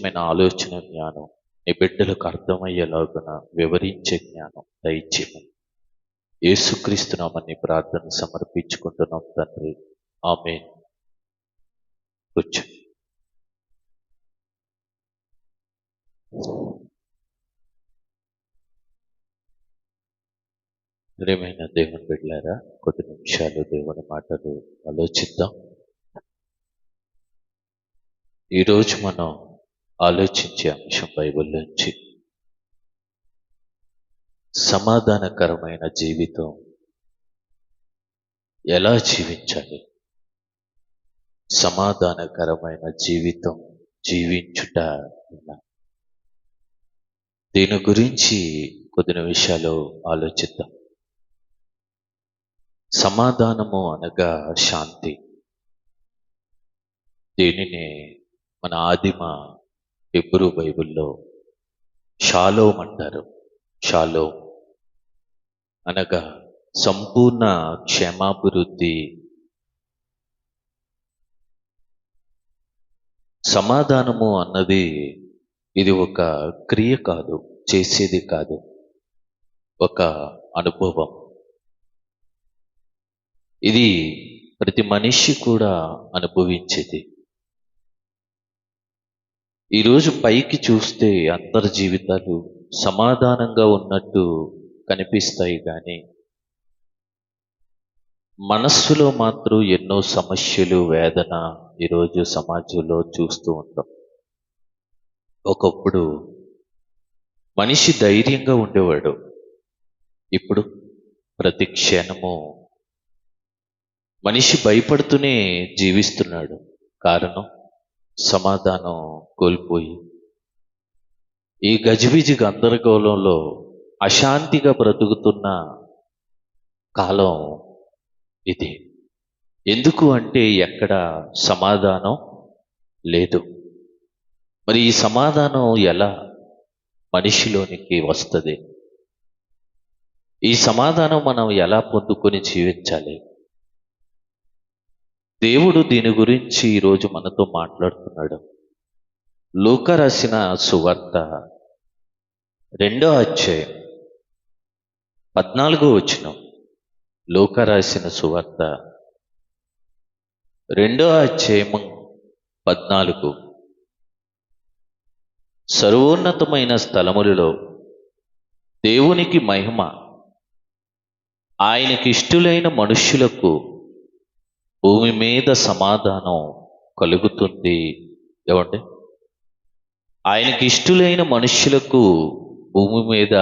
ప్రత్యేకమైన ఆలోచన జ్ఞానం నీ బిడ్డలకు అర్థమయ్యేలాగున వివరించే జ్ఞానం దయచేయమని యేసుక్రీస్తు నామమున ప్రార్థన సమర్పించుకుంటున్నాం తండ్రి. ఆమేన్. కూర్చో. ప్రియమైన దేవుని బిడ్డలారా, కొద్ది నిమిషాలు దేవుని మాటలు ఆలోచిద్దాం. ఈరోజు మనం ఆలోచించే అంశం బైబిల్ నుంచి సమాధానకరమైన జీవితం ఎలా జీవించాలి, సమాధానకరమైన జీవితం జీవించుట ఎలా, దీని గురించి కొద్ది నిమిషాలు ఆలోచిద్దాం. సమాధానము అనగా శాంతి. దీనిని మన ఆదిమ హెబ్రూ బైబిల్లో షాలోమ్ అంటారు. షాలోమ్ అనగా సంపూర్ణ క్షేమాభివృద్ధి. సమాధానము అన్నది ఇది ఒక క్రియ కాదు, చేసేది కాదు, ఒక అనుభవం. ఇది ప్రతి మనిషి కూడా అనుభవించేది. ఈరోజు పైకి చూస్తే అందరి జీవితాలు సమాధానంగా ఉన్నట్టు కనిపిస్తాయి, కానీ మనస్సులో మాత్రం ఎన్నో సమస్యలు, వేదన ఈరోజు సమాజంలో చూస్తూ ఉంటాం. ఒకప్పుడు మనిషి ధైర్యంగా ఉండేవాడు, ఇప్పుడు ప్రతి క్షణము మనిషి భయపడుతూనే జీవిస్తున్నాడు. కారణం సమాధానం కోల్పోయి ఈ గజిబిజి గందరగోళంలో అశాంతిగా బ్రతుకుతున్న కాలం ఇది. ఎందుకు అంటే ఎక్కడ సమాధానం లేదు. మరి ఈ సమాధానం ఎలా మనిషిలోనికి వస్తుంది? ఈ సమాధానం మనం ఎలా పొందుకొని జీవించాలి? దేవుడు దీని గురించి ఈరోజు మనతో మాట్లాడుతున్నాడు. లూకా రాసిన సువార్త 2వ అధ్యాయం 14వ వచనం. లూకా రాసిన సువార్త 2వ అధ్యాయం 14. సర్వోన్నతమైన స్థలములలో దేవునికి మహిమ, ఆయనకి ఇష్టులైన మనుష్యులకు భూమి మీద సమాధానం కలుగుతుంది. ఏమంటే ఆయనకి ఇష్టులైన మనుష్యులకు భూమి మీద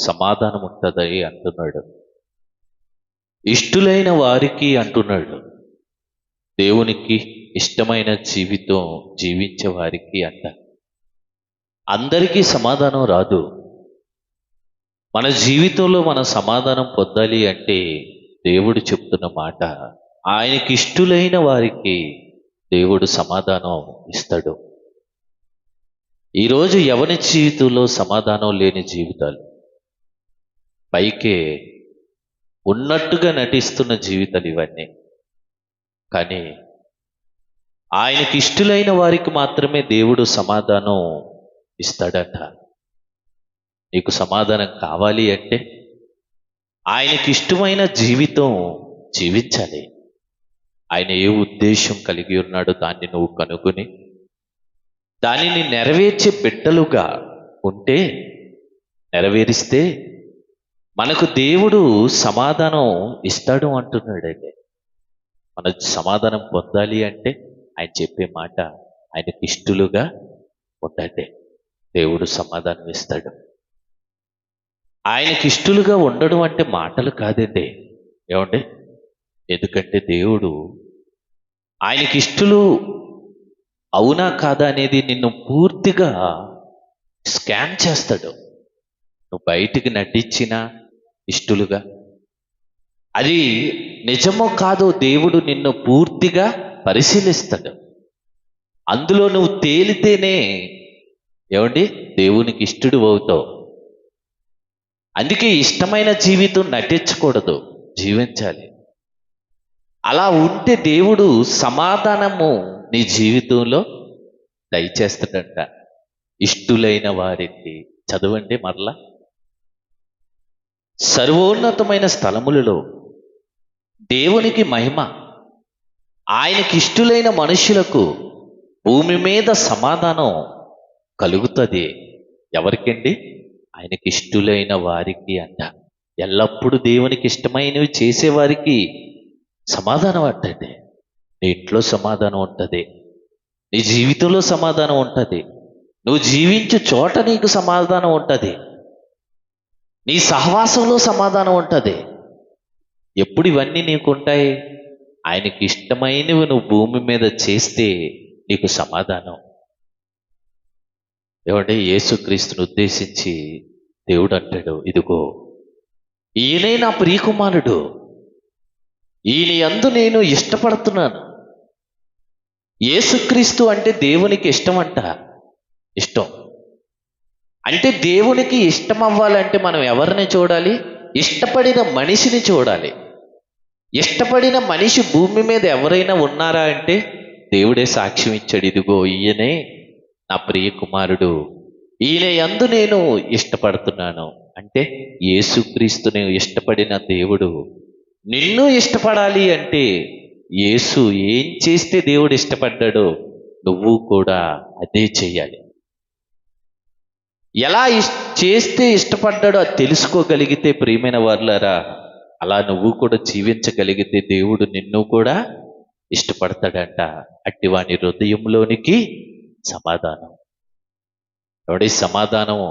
సమాధానం ఉంటుందని అంటున్నాడు. ఇష్టులైన వారికి అంటున్నాడు, దేవునికి ఇష్టమైన జీవితం జీవించే వారికి అంట. అందరికీ సమాధానం రాదు. మన జీవితంలో మన సమాధానం పొందాలి అంటే దేవుడు చెప్తున్న మాట, ఆయనకి ఇష్టులైన వారికి దేవుడు సమాధానం ఇస్తాడు. ఈరోజు ఎవరి జీవితంలో సమాధానం లేని జీవితాలు, పైకే ఉన్నట్టుగా నటిస్తున్న జీవితాలు ఇవన్నీ. కానీ ఆయనకి ఇష్టులైన వారికి మాత్రమే దేవుడు సమాధానం ఇస్తాడట. నీకు సమాధానం కావాలి అంటే ఆయనకి ఇష్టమైన జీవితం జీవించాలి. ఆయన ఏ ఉద్దేశం కలిగి ఉన్నాడో దాన్ని నువ్వు కనుగొని దానిని నెరవేర్చే బిడ్డలుగా ఉంటే, నెరవేరిస్తే మనకు దేవుడు సమాధానం ఇస్తాడు అంటున్నాడండి. మన సమాధానం పొందాలి అంటే ఆయన చెప్పే మాట, ఆయనకి ఇష్టలుగా ఉండండి, దేవుడు సమాధానం ఇస్తాడు. ఆయనకి ఇష్టలుగా ఉండడం అంటే మాటలు కాదండి. ఏమండి? ఎందుకంటే దేవుడు ఆయనకి ఇష్టలు అవునా కాదా అనేది నిన్ను పూర్తిగా స్కాన్ చేస్తాడు. నువ్వు బయటికి నటించిన ఇష్టలుగా అది నిజమో కాదో దేవుడు నిన్ను పూర్తిగా పరిశీలిస్తాడు. అందులో నువ్వు తేలితేనే ఏమండి దేవునికి ఇష్టడు అవుతావు. అందుకే ఇష్టమైన జీవితం నటించకూడదు, జీవించాలి. అలా ఉంటే దేవుడు సమాధానము నీ జీవితంలో దయచేస్తాడంట. ఇష్టులైన వారికి. చదవండి మరలా. సర్వోన్నతమైన స్థలములలో దేవునికి మహిమ, ఆయనకి ఇష్టులైన మనుషులకు భూమి మీద సమాధానం కలుగుతుంది. ఎవరికండి? ఆయనకి ఇష్టులైన వారికి అంట. ఎల్లప్పుడూ దేవునికి ఇష్టమైనవి చేసేవారికి సమాధానం అంటండి. నీ ఇంట్లో సమాధానం ఉంటుంది, నీ జీవితంలో సమాధానం ఉంటుంది, నువ్వు జీవించే చోట నీకు సమాధానం ఉంటుంది, నీ సహవాసంలో సమాధానం ఉంటుంది. ఎప్పుడు ఇవన్నీ నీకు ఉంటాయి? ఆయనకి ఇష్టమైనవి నువ్వు భూమి మీద చేస్తే నీకు సమాధానం. ఏమంటే యేసుక్రీస్తుని ఉద్దేశించి దేవుడు అంటాడు, ఇదిగో ఈయనే నా ప్రియకుమారుడు, ఈయన యందు నేను ఇష్టపడుతున్నాను. యేసుక్రీస్తు అంటే దేవునికి ఇష్టమంట. ఇష్టం అంటే దేవునికి ఇష్టం అవ్వాలంటే మనం ఎవరిని చూడాలి? ఇష్టపడిన మనిషిని చూడాలి. ఇష్టపడిన మనిషి భూమి మీద ఎవరైనా ఉన్నారా అంటే దేవుడే సాక్ష్యం ఇచ్చాడు, ఇదిగో ఈయనే నా ప్రియ కుమారుడు, ఈయన యందు నేను ఇష్టపడుతున్నాను. అంటే యేసుక్రీస్తుని ఇష్టపడిన దేవుడు నిన్ను ఇష్టపడాలి అంటే యేసు ఏం చేస్తే దేవుడు ఇష్టపడ్డాడో నువ్వు కూడా అదే చెయ్యాలి. ఎలా చేస్తే ఇష్టపడ్డాడో అది తెలుసుకోగలిగితే ప్రియమైన వారులారా, అలా నువ్వు కూడా జీవించగలిగితే దేవుడు నిన్ను కూడా ఇష్టపడతాడంట. అట్టి వాని హృదయంలోనికి సమాధానం. ఎవడి సమాధానం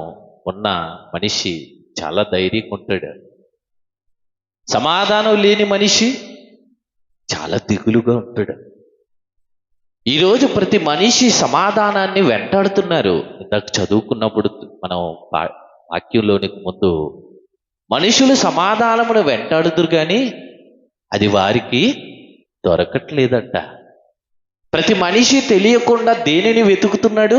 ఉన్న మనిషి చాలా ధైర్యంగా ఉంటాడు. సమాధానం లేని మనిషి చాలా దిగులుగా ఉంటాడు. ఈరోజు ప్రతి మనిషి సమాధానాన్ని వెంటాడుతున్నారు. ఇందాక చదువుకున్నప్పుడు మనం వాక్యంలోనికి ముందు మనుషులు సమాధానమును వెంటాడుతురు కానీ అది వారికి దొరకట్లేదంట. ప్రతి మనిషి తెలియకుండా దేనిని వెతుకుతున్నాడు?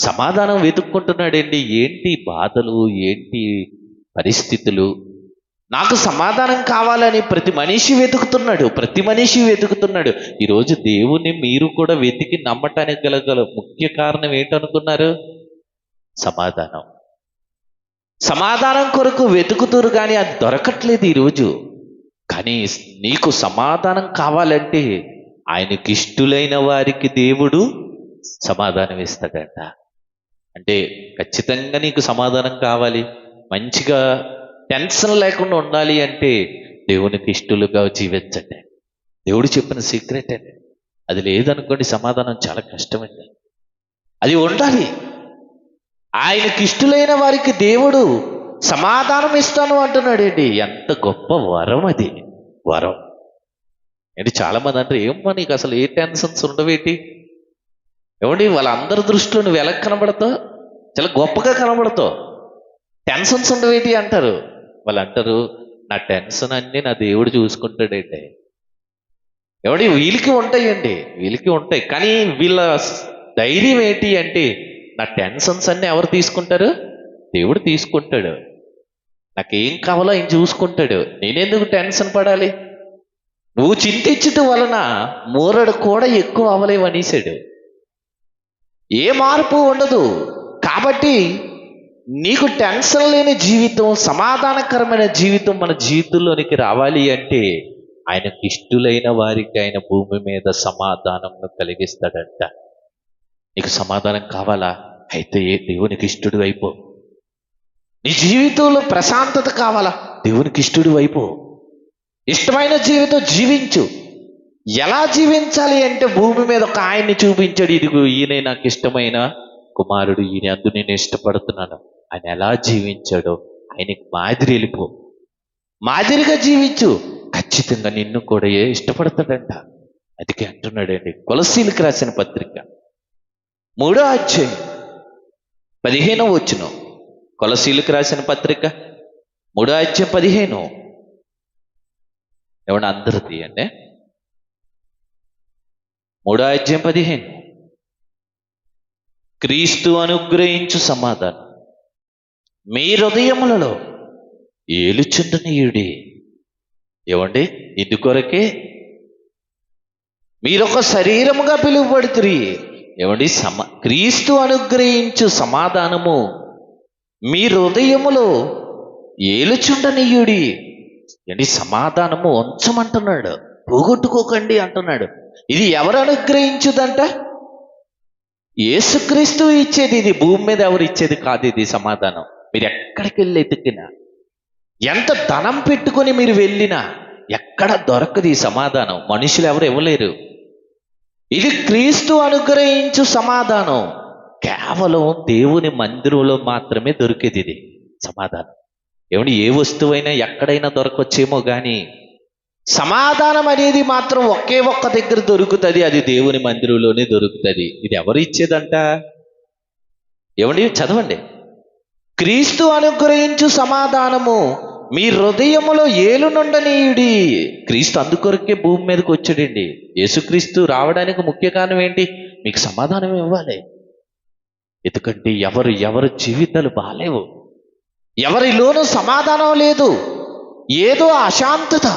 సమాధానం వెతుక్కుంటున్నాడండి. ఏంటి బాధలు, ఏంటి పరిస్థితులు, నాకు సమాధానం కావాలని ప్రతి మనిషి వెతుకుతున్నాడు. ఈరోజు దేవుణ్ణి మీరు కూడా వెతికి నమ్మటానికి గల ముఖ్య కారణం ఏంటనుకున్నారు? సమాధానం కొరకు వెతుకుతురు కానీ అది దొరకట్లేదు ఈరోజు. కానీ నీకు సమాధానం కావాలంటే ఆయనకి ఇష్టులైన వారికి దేవుడు సమాధానం ఇస్తాడంట. అంటే ఖచ్చితంగా నీకు సమాధానం కావాలి, మంచిగా టెన్షన్ లేకుండా ఉండాలి అంటే దేవునికి ఇష్టలుగా జీవించండి. దేవుడు చెప్పిన సీక్రెట్ అండి. అది లేదనుకోండి సమాధానం చాలా కష్టమండి. అది ఉండాలి. ఆయనకి ఇష్టలైన వారికి దేవుడు సమాధానం ఇస్తాను అంటున్నాడు అండి. ఎంత గొప్ప వరం అది. వరం ఏంటి? చాలా మంది అంటారు, ఏమో నీకు అసలు ఏ టెన్షన్స్ ఉండవేటి? ఏమండి వాళ్ళందరి దృష్టిలో నువ్వు ఎలా కనబడతావు? చాలా గొప్పగా కనబడతావు, టెన్షన్స్ ఉండవేటి అంటారు. వాళ్ళు అంటారు, నా టెన్షన్ అన్ని నా దేవుడు చూసుకుంటాడండి. ఎవడి వీళ్ళకి ఉంటాయి కానీ వీళ్ళ ధైర్యం ఏంటి అంటే నా టెన్షన్స్ అన్ని ఎవరు తీసుకుంటారు? దేవుడు తీసుకుంటాడు. నాకేం కావాలో ఆయన చూసుకుంటాడు. నేనెందుకు టెన్షన్ పడాలి? నువ్వు చింతించటం వలన మూరడు కూడా ఎక్కువ అవలేవనేసాడు. ఏ మార్పు ఉండదు. కాబట్టి నీకు టెన్షన్ లేని జీవితం, సమాధానకరమైన జీవితం మన జీవితంలోనికి రావాలి అంటే ఆయనకి ఇష్టలైన వారికి ఆయన భూమి మీద సమాధానం కలిగిస్తాడంట. నీకు సమాధానం కావాలా? అయితే దేవునికి ఇష్టడు అయిపో. నీ జీవితంలో ప్రశాంతత కావాలా? దేవునికి ఇష్టడు అయిపో. ఇష్టమైన జీవితం జీవించు. ఎలా జీవించాలి అంటే భూమి మీద ఒక ఆయన్ని చూపించాడు, ఇదిగో ఈయనే నాకు ఇష్టమైన కుమారుడు, ఈయన అందు నేను ఇష్టపడుతున్నాను. ఆయన ఎలా జీవించాడో ఆయనకి మాదిరి వెళ్ళిపో, మాదిరిగా జీవించు. ఖచ్చితంగా నిన్ను కూడా ఇష్టపడతాడంట. అందుకే అంటున్నాడండి కొలస్సీలకు రాసిన పత్రిక 3వ అధ్యాయం 15వ వచనం. కొలస్సీలకు రాసిన పత్రిక 3వ అధ్యాయం 15. ఏమన్నా అందరూ తీయండి. 3వ అధ్యాయం 15. క్రీస్తు అనుగ్రహించు సమాధానం మీ హృదయములలో ఏలుచుండనీయుడి. ఏమండి? ఇందుకొరకే మీరొక శరీరముగా పిలువబడుతురి. ఏమండి క్రీస్తు అనుగ్రహించు సమాధానము మీ హృదయములో ఏలుచుండనీయుడి. ఏంటి సమాధానము ఉంచమంటున్నాడు, పోగొట్టుకోకండి అంటున్నాడు. ఇది ఎవరు అనుగ్రహించుదంట? యేసుక్రీస్తు ఇచ్చేది. ఇది భూమి మీద ఎవరు ఇచ్చేది కాదు. ఇది సమాధానం మీరు ఎక్కడికి వెళ్ళి ఎతికినా, ఎంత ధనం పెట్టుకొని మీరు వెళ్ళినా ఎక్కడ దొరకదు ఈ సమాధానం. మనుషులు ఎవరు ఇవ్వలేరు. ఇది క్రీస్తు అనుగ్రహించు సమాధానం. కేవలం దేవుని మందిరంలో మాత్రమే దొరికేది ఇది సమాధానం. ఏమండి, ఏ వస్తువైనా ఎక్కడైనా దొరకొచ్చేమో కానీ సమాధానం అనేది మాత్రం ఒకే ఒక్క దగ్గర దొరుకుతుంది. అది దేవుని మందిరంలోనే దొరుకుతుంది. ఇది ఎవరు ఇచ్చేదంట? ఏమండి, చదవండి. క్రీస్తు అనుగ్రహించు సమాధానము మీ హృదయములో ఏలునుండనీయుడి. క్రీస్తు అందుకొరకే భూమి మీదకి వచ్చాడండి. యేసుక్రీస్తు రావడానికి ముఖ్య కారణం ఏంటి? మీకు సమాధానం ఇవ్వాలి. ఎందుకంటే ఎవరు జీవితాలు బాలేవు, ఎవరిలోనూ సమాధానం లేదు, ఏదో అశాంతత,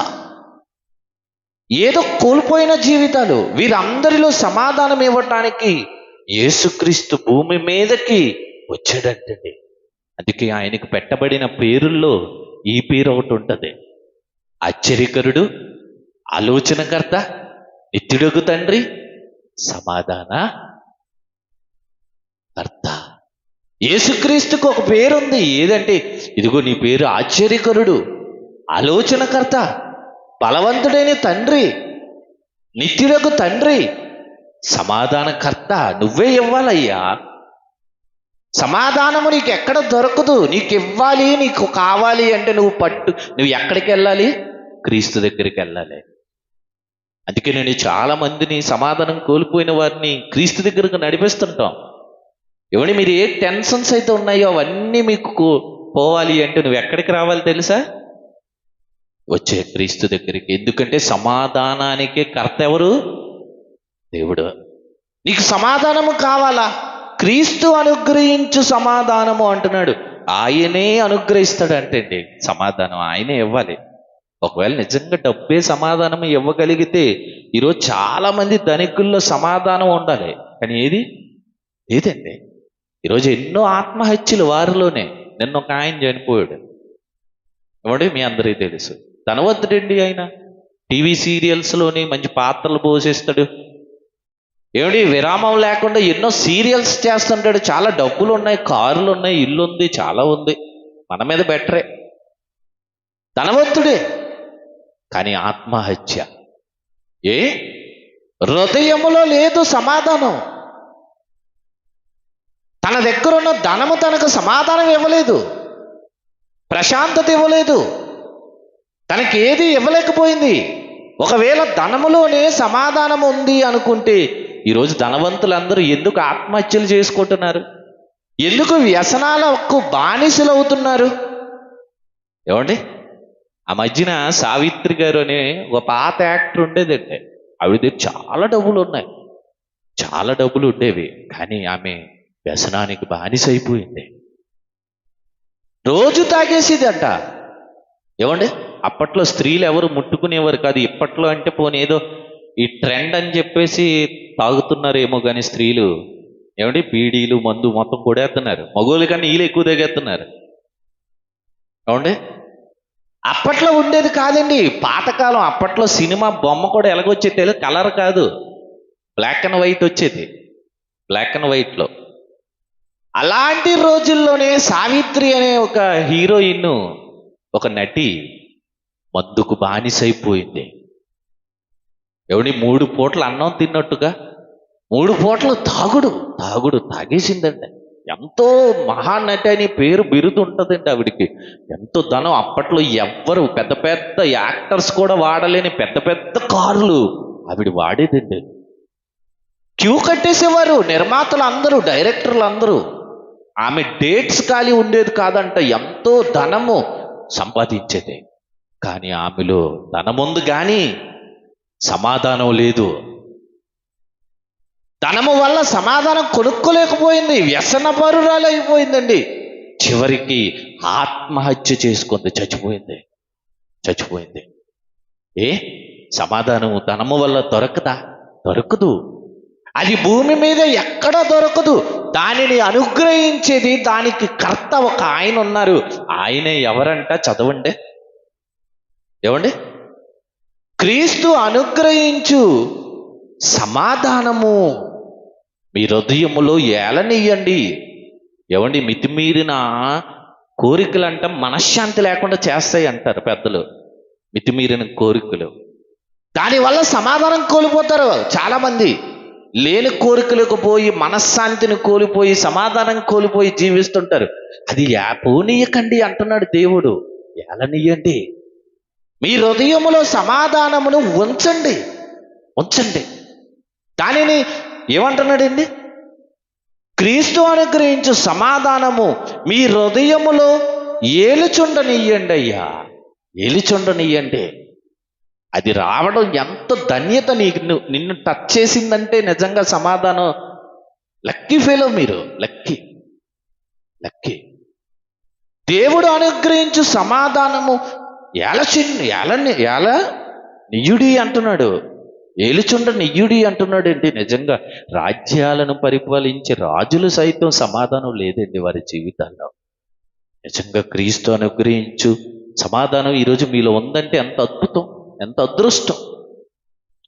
ఏదో కోల్పోయిన జీవితాలు. వీరందరిలో సమాధానం ఇవ్వటానికి యేసుక్రీస్తు భూమి మీదకి వచ్చాడంటండి. అందుకే ఆయనకు పెట్టబడిన పేరుల్లో ఈ పేరు ఒకటి ఉంటుంది: ఆశ్చర్యకరుడు, ఆలోచనకర్త, నిత్యుడగు తండ్రి, సమాధాన కర్త. యేసుక్రీస్తుకు ఒక పేరుంది. ఏదంటే, ఇదిగో నీ పేరు ఆశ్చర్యకరుడు, ఆలోచనకర్త, బలవంతుడైన తండ్రి, నిత్యుడగు తండ్రి, సమాధానకర్త. నువ్వే ఇవ్వాలయ్యా సమాధానము. నీకు ఎక్కడ దొరకదు. నీకు ఇవ్వాలి, నీకు కావాలి అంటే నువ్వు ఎక్కడికి వెళ్ళాలి? క్రీస్తు దగ్గరికి వెళ్ళాలి. అందుకే నేను చాలా మందిని, సమాధానం కోల్పోయిన వారిని క్రీస్తు దగ్గరకు నడిపిస్తుంటాం. ఏమని మీరు ఏ టెన్షన్స్ అయితే ఉన్నాయో అవన్నీ మీకు పోవాలి అంటే నువ్వు ఎక్కడికి రావాలి తెలుసా? వచ్చే క్రీస్తు దగ్గరికి. ఎందుకంటే సమాధానానికి కర్త ఎవరు? దేవుడు. నీకు సమాధానము కావాలా? క్రీస్తు అనుగ్రహించు సమాధానము అంటున్నాడు. ఆయనే అనుగ్రహిస్తాడు అంటండి సమాధానం. ఆయనే ఇవ్వాలి. ఒకవేళ నిజంగా డబ్బే సమాధానం ఇవ్వగలిగితే ఈరోజు చాలా మంది ధనికుల్లో సమాధానం ఉండాలి. కానీ ఏదండి? ఈరోజు ఎన్నో ఆత్మహత్యలు వారిలోనే. నిన్న ఒక ఆయన చనిపోయాడు. ఎవడే మీ అందరికీ తెలుసు. ధనవంతుడండి ఆయన. టీవీ సీరియల్స్లోని మంచి పాత్రలు పోషిస్తాడు. ఏమిటి, విరామం లేకుండా ఎన్నో సీరియల్స్ చేస్తుంటాడు. చాలా డబ్బులు ఉన్నాయి, కారులు ఉన్నాయి, ఇల్లు ఉంది, చాలా ఉంది. మన మీద బెటరే. ధనవంతుడే, కానీ ఆత్మహత్య. హృదయములో లేదు సమాధానం. తన దగ్గర ఉన్న ధనము తనకు సమాధానం ఇవ్వలేదు, ప్రశాంతత ఇవ్వలేదు, తనకి ఏది ఇవ్వలేకపోయింది. ఒకవేళ ధనములోనే సమాధానం ఉంది అనుకుంటే ఈరోజు ధనవంతులందరూ ఎందుకు ఆత్మహత్యలు చేసుకుంటున్నారు? ఎందుకు వ్యసనాలకు బానిసలు అవుతున్నారు? ఏమండి, ఆ మధ్యన సావిత్రి గారు అనే ఒక పాత యాక్టర్ ఉండేదంటే, ఆవిడ దగ్గర చాలా డబ్బులు ఉన్నాయి, చాలా డబ్బులు ఉండేవి. కానీ ఆమె వ్యసనానికి బానిస అయిపోయింది. రోజు తాగేసేదంట. ఏమండి, అప్పట్లో స్త్రీలు ఎవరు ముట్టుకునేవారు కాదు. ఇప్పట్లో అంటే పోనీ ఏదో ఈ ట్రెండ్ అని చెప్పేసి తాగుతున్నారేమో కానీ స్త్రీలు ఏమండి బీడీలు మందు మొత్తం కొడేస్తున్నారు. మగోళ్ళ కన్నా వీళ్ళు ఎక్కువ తాగేస్తున్నారు. ఏమండి, అప్పట్లో ఉండేది కాదండి. పాతకాలం అప్పట్లో సినిమా బొమ్మ కూడా ఎలాగొచ్చేది? కలర్ కాదు, బ్లాక్ అండ్ వైట్ వచ్చేది. బ్లాక్ అండ్ వైట్లో. అలాంటి రోజుల్లోనే సావిత్రి అనే ఒక హీరోయిన్, ఒక నటి మందుకు బానిసైపోయింది. ఎవడి 3 పూటలు అన్నం తిన్నట్టుగా 3 పూటలు తాగుడు తాగేసిందండి. ఎంతో మహానటి అని పేరు బిరుదు ఉంటుందండి ఆవిడికి. ఎంతో ధనం. అప్పట్లో ఎవ్వరు పెద్ద పెద్ద యాక్టర్స్ కూడా వాడలేని పెద్ద పెద్ద కార్లు ఆవిడ వాడేదండి. క్యూ కట్టేసేవారు నిర్మాతలు అందరూ, డైరెక్టర్లు అందరూ. ఆమె డేట్స్ ఖాళీ ఉండేది కాదంట. ఎంతో ధనము సంపాదించేది. కానీ ఆమెలో ధనముంది కానీ సమాధానం లేదు. ధనము వల్ల సమాధానం కొనుక్కోలేకపోయింది. వ్యసనపరురాలు అయిపోయిందండి. చివరికి ఆత్మహత్య చేసుకుంది, చచ్చిపోయింది. సమాధానము ధనము వల్ల దొరకదు. అది భూమి మీద ఎక్కడ దొరకదు. దానిని అనుగ్రహించేది, దానికి కర్త ఒక ఆయన ఉన్నారు. ఆయనే ఎవరంట? చదవండి. ఏమండి? క్రీస్తు అనుగ్రహించు సమాధానము మీ హృదయములో ఏలనీయండి. ఏమండి? మితిమీరిన కోరికలంట మనశ్శాంతి లేకుండా చేస్తాయి అంటారు పెద్దలు. మితిమీరిన కోరికలు, దానివల్ల సమాధానం కోల్పోతారు చాలా మంది. లేని కోరికలకు పోయి మనశ్శాంతిని కోల్పోయి సమాధానం కోల్పోయి జీవిస్తుంటారు. అది పోనీయకండి అంటున్నాడు దేవుడు. ఏలనీయండి. మీ హృదయములో సమాధానమును ఉంచండి. ఉంచండి. దానిని ఏమంటున్నాడండి? క్రీస్తు అనుగ్రహించు సమాధానము మీ హృదయములో ఏలుచుండనియ్యండి అయ్యా. ఏలుచుండనియ్యండి. అది రావడం ఎంత ధన్యత. నిన్ను టచ్ చేసిందంటే నిజంగా సమాధానం. లక్కీ ఫెలో మీరు. Lucky lucky. దేవుడు అనుగ్రహించు సమాధానము ఏల నియుడి అంటున్నాడు. ఏలుచుండ నియుడి అంటున్నాడు. ఏంటి? నిజంగా రాజ్యాలను పరిపాలించే రాజులు సైతం సమాధానం లేదండి వారి జీవితాల్లో. నిజంగా క్రీస్తు అనుగ్రహించు సమాధానం ఈరోజు మీలో ఉందంటే ఎంత అద్భుతం, ఎంత అదృష్టం.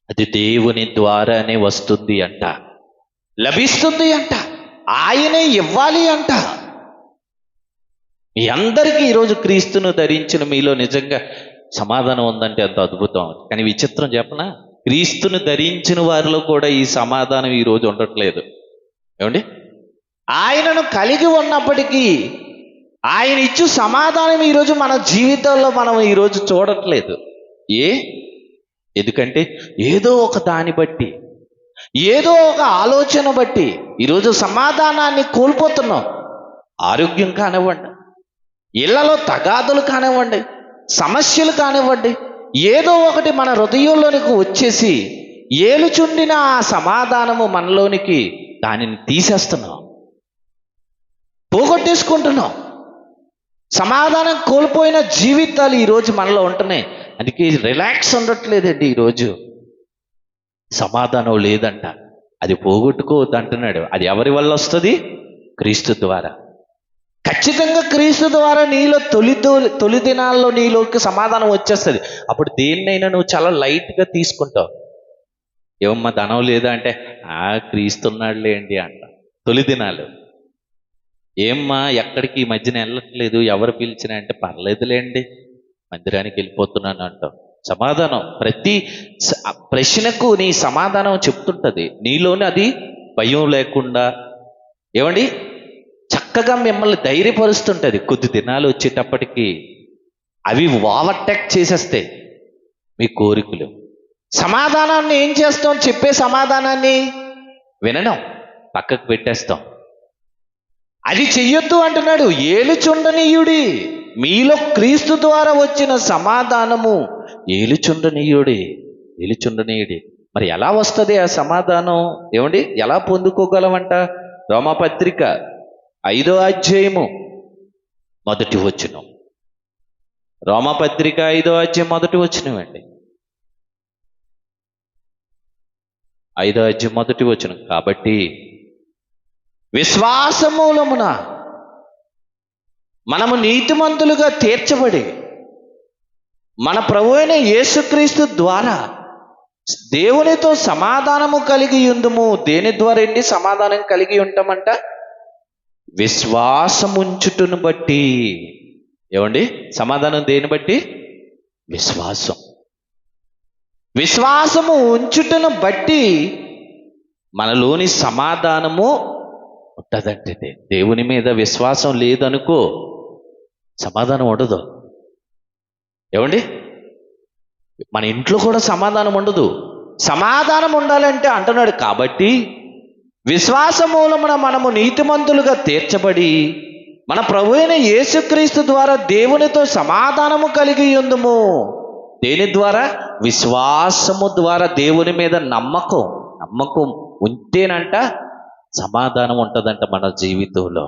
అది దేవుని ద్వారానే వస్తుంది అంట, లభిస్తుంది అంట, ఆయనే ఇవ్వాలి అంట. మీ అందరికీ ఈరోజు క్రీస్తును ధరించిన మీలో నిజంగా సమాధానం ఉందంటే ఎంత అద్భుతం. కానీ విచిత్రం చెప్పనా? క్రీస్తును ధరించిన వారిలో కూడా ఈ సమాధానం ఈరోజు ఉండట్లేదు. ఏమండి? ఆయనను కలిగి ఉన్నప్పటికీ ఆయన ఇచ్చు సమాధానం ఈరోజు మన జీవితంలో మనం ఈరోజు చూడట్లేదు. ఎందుకంటే ఏదో ఒక దాన్ని బట్టి, ఏదో ఒక ఆలోచన బట్టి ఈరోజు సమాధానాన్ని కోల్పోతున్నాం. ఆరోగ్యం కానివ్వండి, ఇళ్లలో తగాదులు కానివ్వండి, సమస్యలు కానివ్వండి, ఏదో ఒకటి మన హృదయంలోనికి వచ్చేసి ఏలుచుండిన ఆ సమాధానము మనలోనికి దానిని తీసేస్తున్నాం, పోగొట్టేసుకుంటున్నాం. సమాధానం కోల్పోయిన జీవితాలు ఈరోజు మనలో ఉంటున్నాయి. అందుకే రిలాక్స్ ఉండట్లేదండి. ఈరోజు సమాధానం లేదంట. అది పోగొట్టుకోవద్దు అంటున్నాడు. అది ఎవరి వల్ల వస్తుంది? క్రీస్తు ద్వారా. ఖచ్చితంగా క్రీస్తు ద్వారా నీలో తొలి దినాల్లో నీలోకి సమాధానం వచ్చేస్తుంది. అప్పుడు దేన్నైనా నువ్వు చాలా లైట్గా తీసుకుంటావు. ఏమమ్మా ధనం లేదా అంటే క్రీస్తున్నాడులే అండి అంట. తొలి దినాలు. ఏమ్మా ఎక్కడికి ఈ మధ్యన వెళ్ళట్లేదు, ఎవరు పిలిచినా అంటే పర్లేదులేండి, మందిరానికి వెళ్ళిపోతున్నాను అంటావు. సమాధానం ప్రతి ప్రశ్నకు నీ సమాధానం చెప్తుంటది. నీలోనే అది భయం లేకుండా ఏమండి చక్కగా మిమ్మల్ని ధైర్యపరుస్తుంటది. కొద్ది దినాలు వచ్చేటప్పటికి అవి ఓవర్టేక్ చేసేస్తాయి మీ కోరికలు. సమాధానాన్ని ఏం చేస్తాం? చెప్పే సమాధానాన్ని వినడం, పక్కకు పెట్టేస్తాం. అది చెయ్యొద్దు అంటున్నాడు. ఏలుచుండనీయుడి. మీలో క్రీస్తు ద్వారా వచ్చిన సమాధానము ఏలుచుండనీయుడి. ఏలుచుండనీయుడి. మరి ఎలా వస్తుంది ఆ సమాధానం? ఏమండి ఎలా పొందుకోగలమంట? రోమపత్రిక 5వ అధ్యాయము 1వ వచనం. రోమపత్రిక 5వ అధ్యాయం 1వ వచనం అండి. 5వ అధ్యాయం 1వ వచనం. కాబట్టి విశ్వాసమూలమున మనము నీతిమంతులుగా తీర్చబడి మన ప్రభు అయిన యేసుక్రీస్తు ద్వారా దేవునితో సమాధానము కలిగి ఉందుము. దేని ద్వారా ఏంటి సమాధానం కలిగి ఉంటామంట? విశ్వాసముంచుటను బట్టి. ఏమండి సమాధానం దేని బట్టి? విశ్వాసం. విశ్వాసము ఉంచుటను బట్టి మనలోని సమాధానము ఉంటుందంటే. దేవుని మీద విశ్వాసం లేదనుకో సమాధానం ఉండదు. ఏమండి మన ఇంట్లో కూడా సమాధానం ఉండదు. సమాధానం ఉండాలంటే అంటున్నాడు కాబట్టి విశ్వాస మూలమున మనము నీతిమంతులుగా తీర్చబడి మన ప్రభు అయిన యేసుక్రీస్తు ద్వారా దేవునితో సమాధానము కలిగి ఉందుము. దేని ద్వారా? విశ్వాసము ద్వారా. దేవుని మీద నమ్మకం ఉంటేనంట సమాధానం ఉంటుందంట మన జీవితంలో.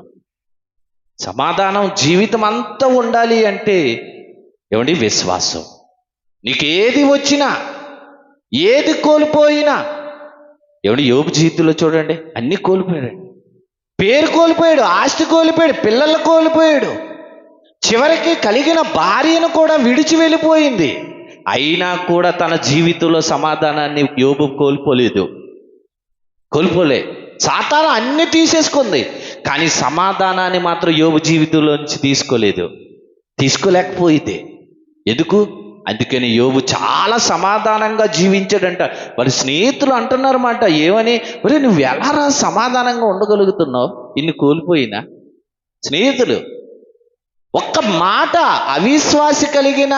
సమాధానం జీవితం అంతా ఉండాలి అంటే ఏమండి విశ్వాసం. నీకు ఏది వచ్చినా, ఏది కోల్పోయినా, ఏమండి యోబు జీవితంలో చూడండి, అన్ని కోల్పోయాడు. పేరు కోల్పోయాడు, ఆస్తి కోల్పోయాడు, పిల్లలు కోల్పోయాడు, చివరికి కలిగిన భార్యను కూడా విడిచి వెళ్ళిపోయింది. అయినా కూడా తన జీవితంలో సమాధానాన్ని యోబు కోల్పోలే. సాతాను అన్ని తీసేసుకుంది, కానీ సమాధానాన్ని మాత్రం యోబు జీవితంలో నుంచి తీసుకోలేకపోయింది. ఎందుకు? అందుకని యోబు చాలా సమాధానంగా జీవించాడంట. వారి స్నేహితులు అంటున్నారన్నమాట, ఏమని, ఒరే నువ్వు ఎలా సమాధానంగా ఉండగలుగుతున్నావు ఇన్ని కోల్పోయినా? స్నేహితులు ఒక్క మాట, అవిశ్వాసి కలిగిన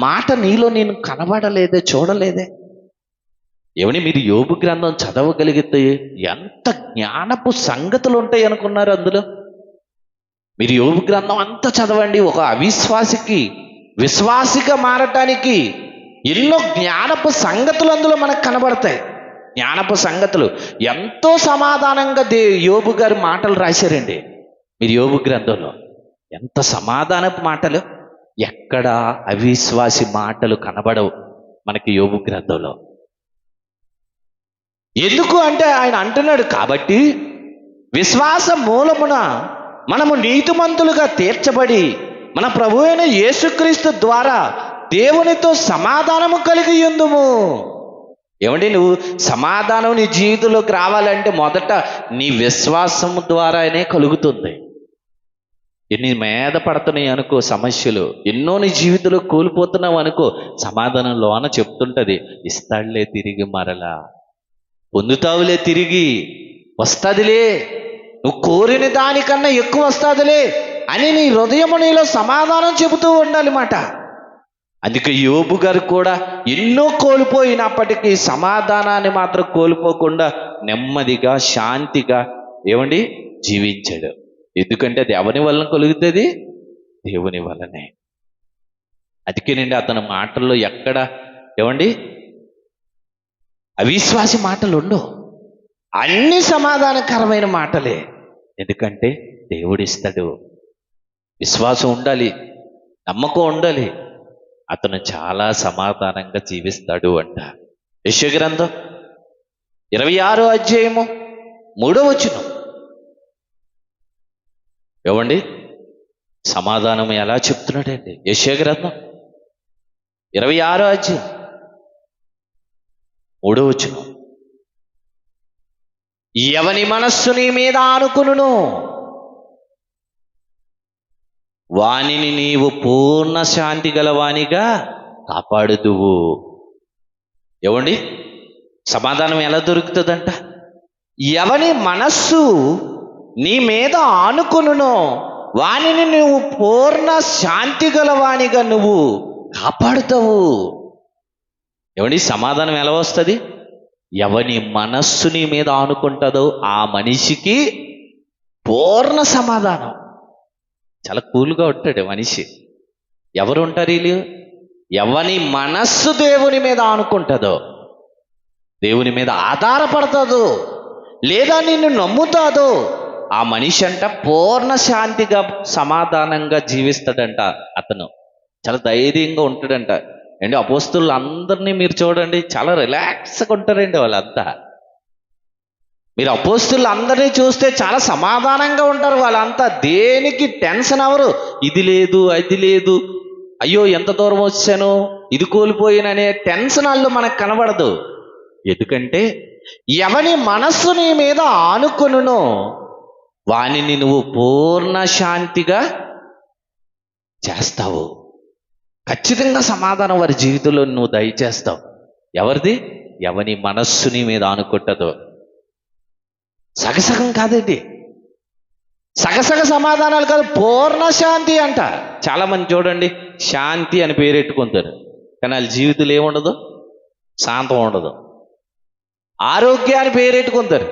మాట నీలో నేను కనబడలేదే, చూడలేదే. ఏమని మీరు యోబు గ్రంథం చదవగలిగితే ఎంత జ్ఞానపు సంగతులు ఉంటాయి అనుకున్నారు అందులో. మీరు యోబు గ్రంథం అంతా చదవండి. ఒక అవిశ్వాసికి విశ్వాసిగా మారటానికి ఎన్నో జ్ఞానపు సంగతులు అందులో మనకు కనబడతాయి. జ్ఞానపు సంగతులు ఎంతో సమాధానంగా యోబు గారు మాటలు రాశారండి. మీరు యోబు గ్రంథంలో ఎంత సమాధానపు మాటలు, ఎక్కడ అవిశ్వాసి మాటలు కనబడవు మనకి యోబు గ్రంథంలో. ఎందుకు అంటే ఆయన అంటున్నాడు, కాబట్టి విశ్వాస మూలమున మనము నీతిమంతులుగా తీర్చబడి మన ప్రభు అయిన యేసుక్రీస్తు ద్వారా దేవునితో సమాధానము కలిగి ఉందుము. ఏమండి, నువ్వు సమాధానం నీ జీవితంలోకి రావాలంటే మొదట నీ విశ్వాసము ద్వారానే కలుగుతుంది. ఎన్ని మీద పడుతున్నాయి అనుకో సమస్యలు, ఎన్నో నీ జీవితంలో కోల్పోతున్నావు అనుకో, సమాధానం లోన చెప్తుంటది, ఇస్తాడులే తిరిగి, మరలా పొందుతావులే తిరిగి, వస్తుందిలే, నువ్వు కోరిన దానికన్నా ఎక్కువ వస్తుందిలే అని నీ హృదయము నీలో సమాధానం చెబుతూ ఉండాలన్నమాట. అందుకే యోబు గారు కూడా ఎన్నో కోల్పోయినప్పటికీ సమాధానాన్ని మాత్రం కోల్పోకుండా నెమ్మదిగా శాంతిగా ఏమండి జీవించాడు. ఎందుకంటే అది ఎవరి వలన కలుగుతుంది? దేవుని వలనే. అందుకేనండి అతని మాటల్లో ఎక్కడ ఏమండి అవిశ్వాసి మాటలు ఉండవు, అన్ని సమాధానకరమైన మాటలే. ఎందుకంటే దేవుడిస్తాడు, విశ్వాసం ఉండాలి, నమ్మకం ఉండాలి, అతను చాలా సమాధానంగా జీవిస్తాడు అంట. యెషయా గ్రంథం 26వ అధ్యాయము 3వ వచనం. ఏమండి సమాధానం ఎలా చెప్తున్నాడండి? యెషయా గ్రంథం 26వ అధ్యాయం 3వ వచనం. ఎవని మనస్సు నీ మీద ఆనుకును వానిని నీవు పూర్ణ శాంతి గలవానిగా కాపాడుదువు. ఏమండి సమాధానం ఎలా దొరుకుతుందంట? ఎవని మనస్సు నీ మీద ఆనుకును వానిని నువ్వు పూర్ణ శాంతి గలవానిగా నువ్వు కాపాడుతావు. ఏమండి సమాధానం ఎలా వస్తుంది? ఎవని మనస్సు నీ మీద ఆనుకుంటుందో ఆ మనిషికి పూర్ణ సమాధానం. చాలా కూల్గా ఉంటాడు మనిషి. ఎవరు ఉంటారు వీళ్ళు? ఎవని మనస్సు దేవుని మీద ఆనుకుంటుందో, దేవుని మీద ఆధారపడుతుందో, లేదా నిన్ను నమ్ముతాదో ఆ మనిషి అంట పూర్ణ శాంతిగా సమాధానంగా జీవిస్తాడంట. అతను చాలా ధైర్యంగా ఉంటాడంట. అండి అపోస్తులు అందరినీ మీరు చూడండి, చాలా రిలాక్స్గా ఉంటారండి వాళ్ళంతా. మీరు అపోస్తులు అందరినీ చూస్తే చాలా సమాధానంగా ఉంటారు వాళ్ళంతా. దేనికి టెన్షన్ అవరు. ఇది లేదు, అది లేదు, అయ్యో ఎంత దూరం వచ్చాను, ఇది కోల్పోయిననే టెన్షన్ వాళ్ళు మనకు కనబడదు. ఎందుకంటే ఎవని మనస్సు నీ మీద ఆనుకొనునో వానిని నువ్వు పూర్ణ శాంతిగా చేస్తావు. ఖచ్చితంగా సమాధానం వారి జీవితంలో నువ్వు దయచేస్తావు. ఎవరిది? ఎవని మనస్సు నీ మీద ఆనుకుంటుందో. సగసగం కాదండి, సగసగ సమాధానాలు కాదు, పూర్ణ శాంతి అంట. చాలా మంది చూడండి శాంతి అని పేరెట్టుకుంటారు, కానీ వాళ్ళ జీవితంలో ఏముండదు, శాంతం ఉండదు. ఆరోగ్యాన్ని పేరెట్టుకుంటారు,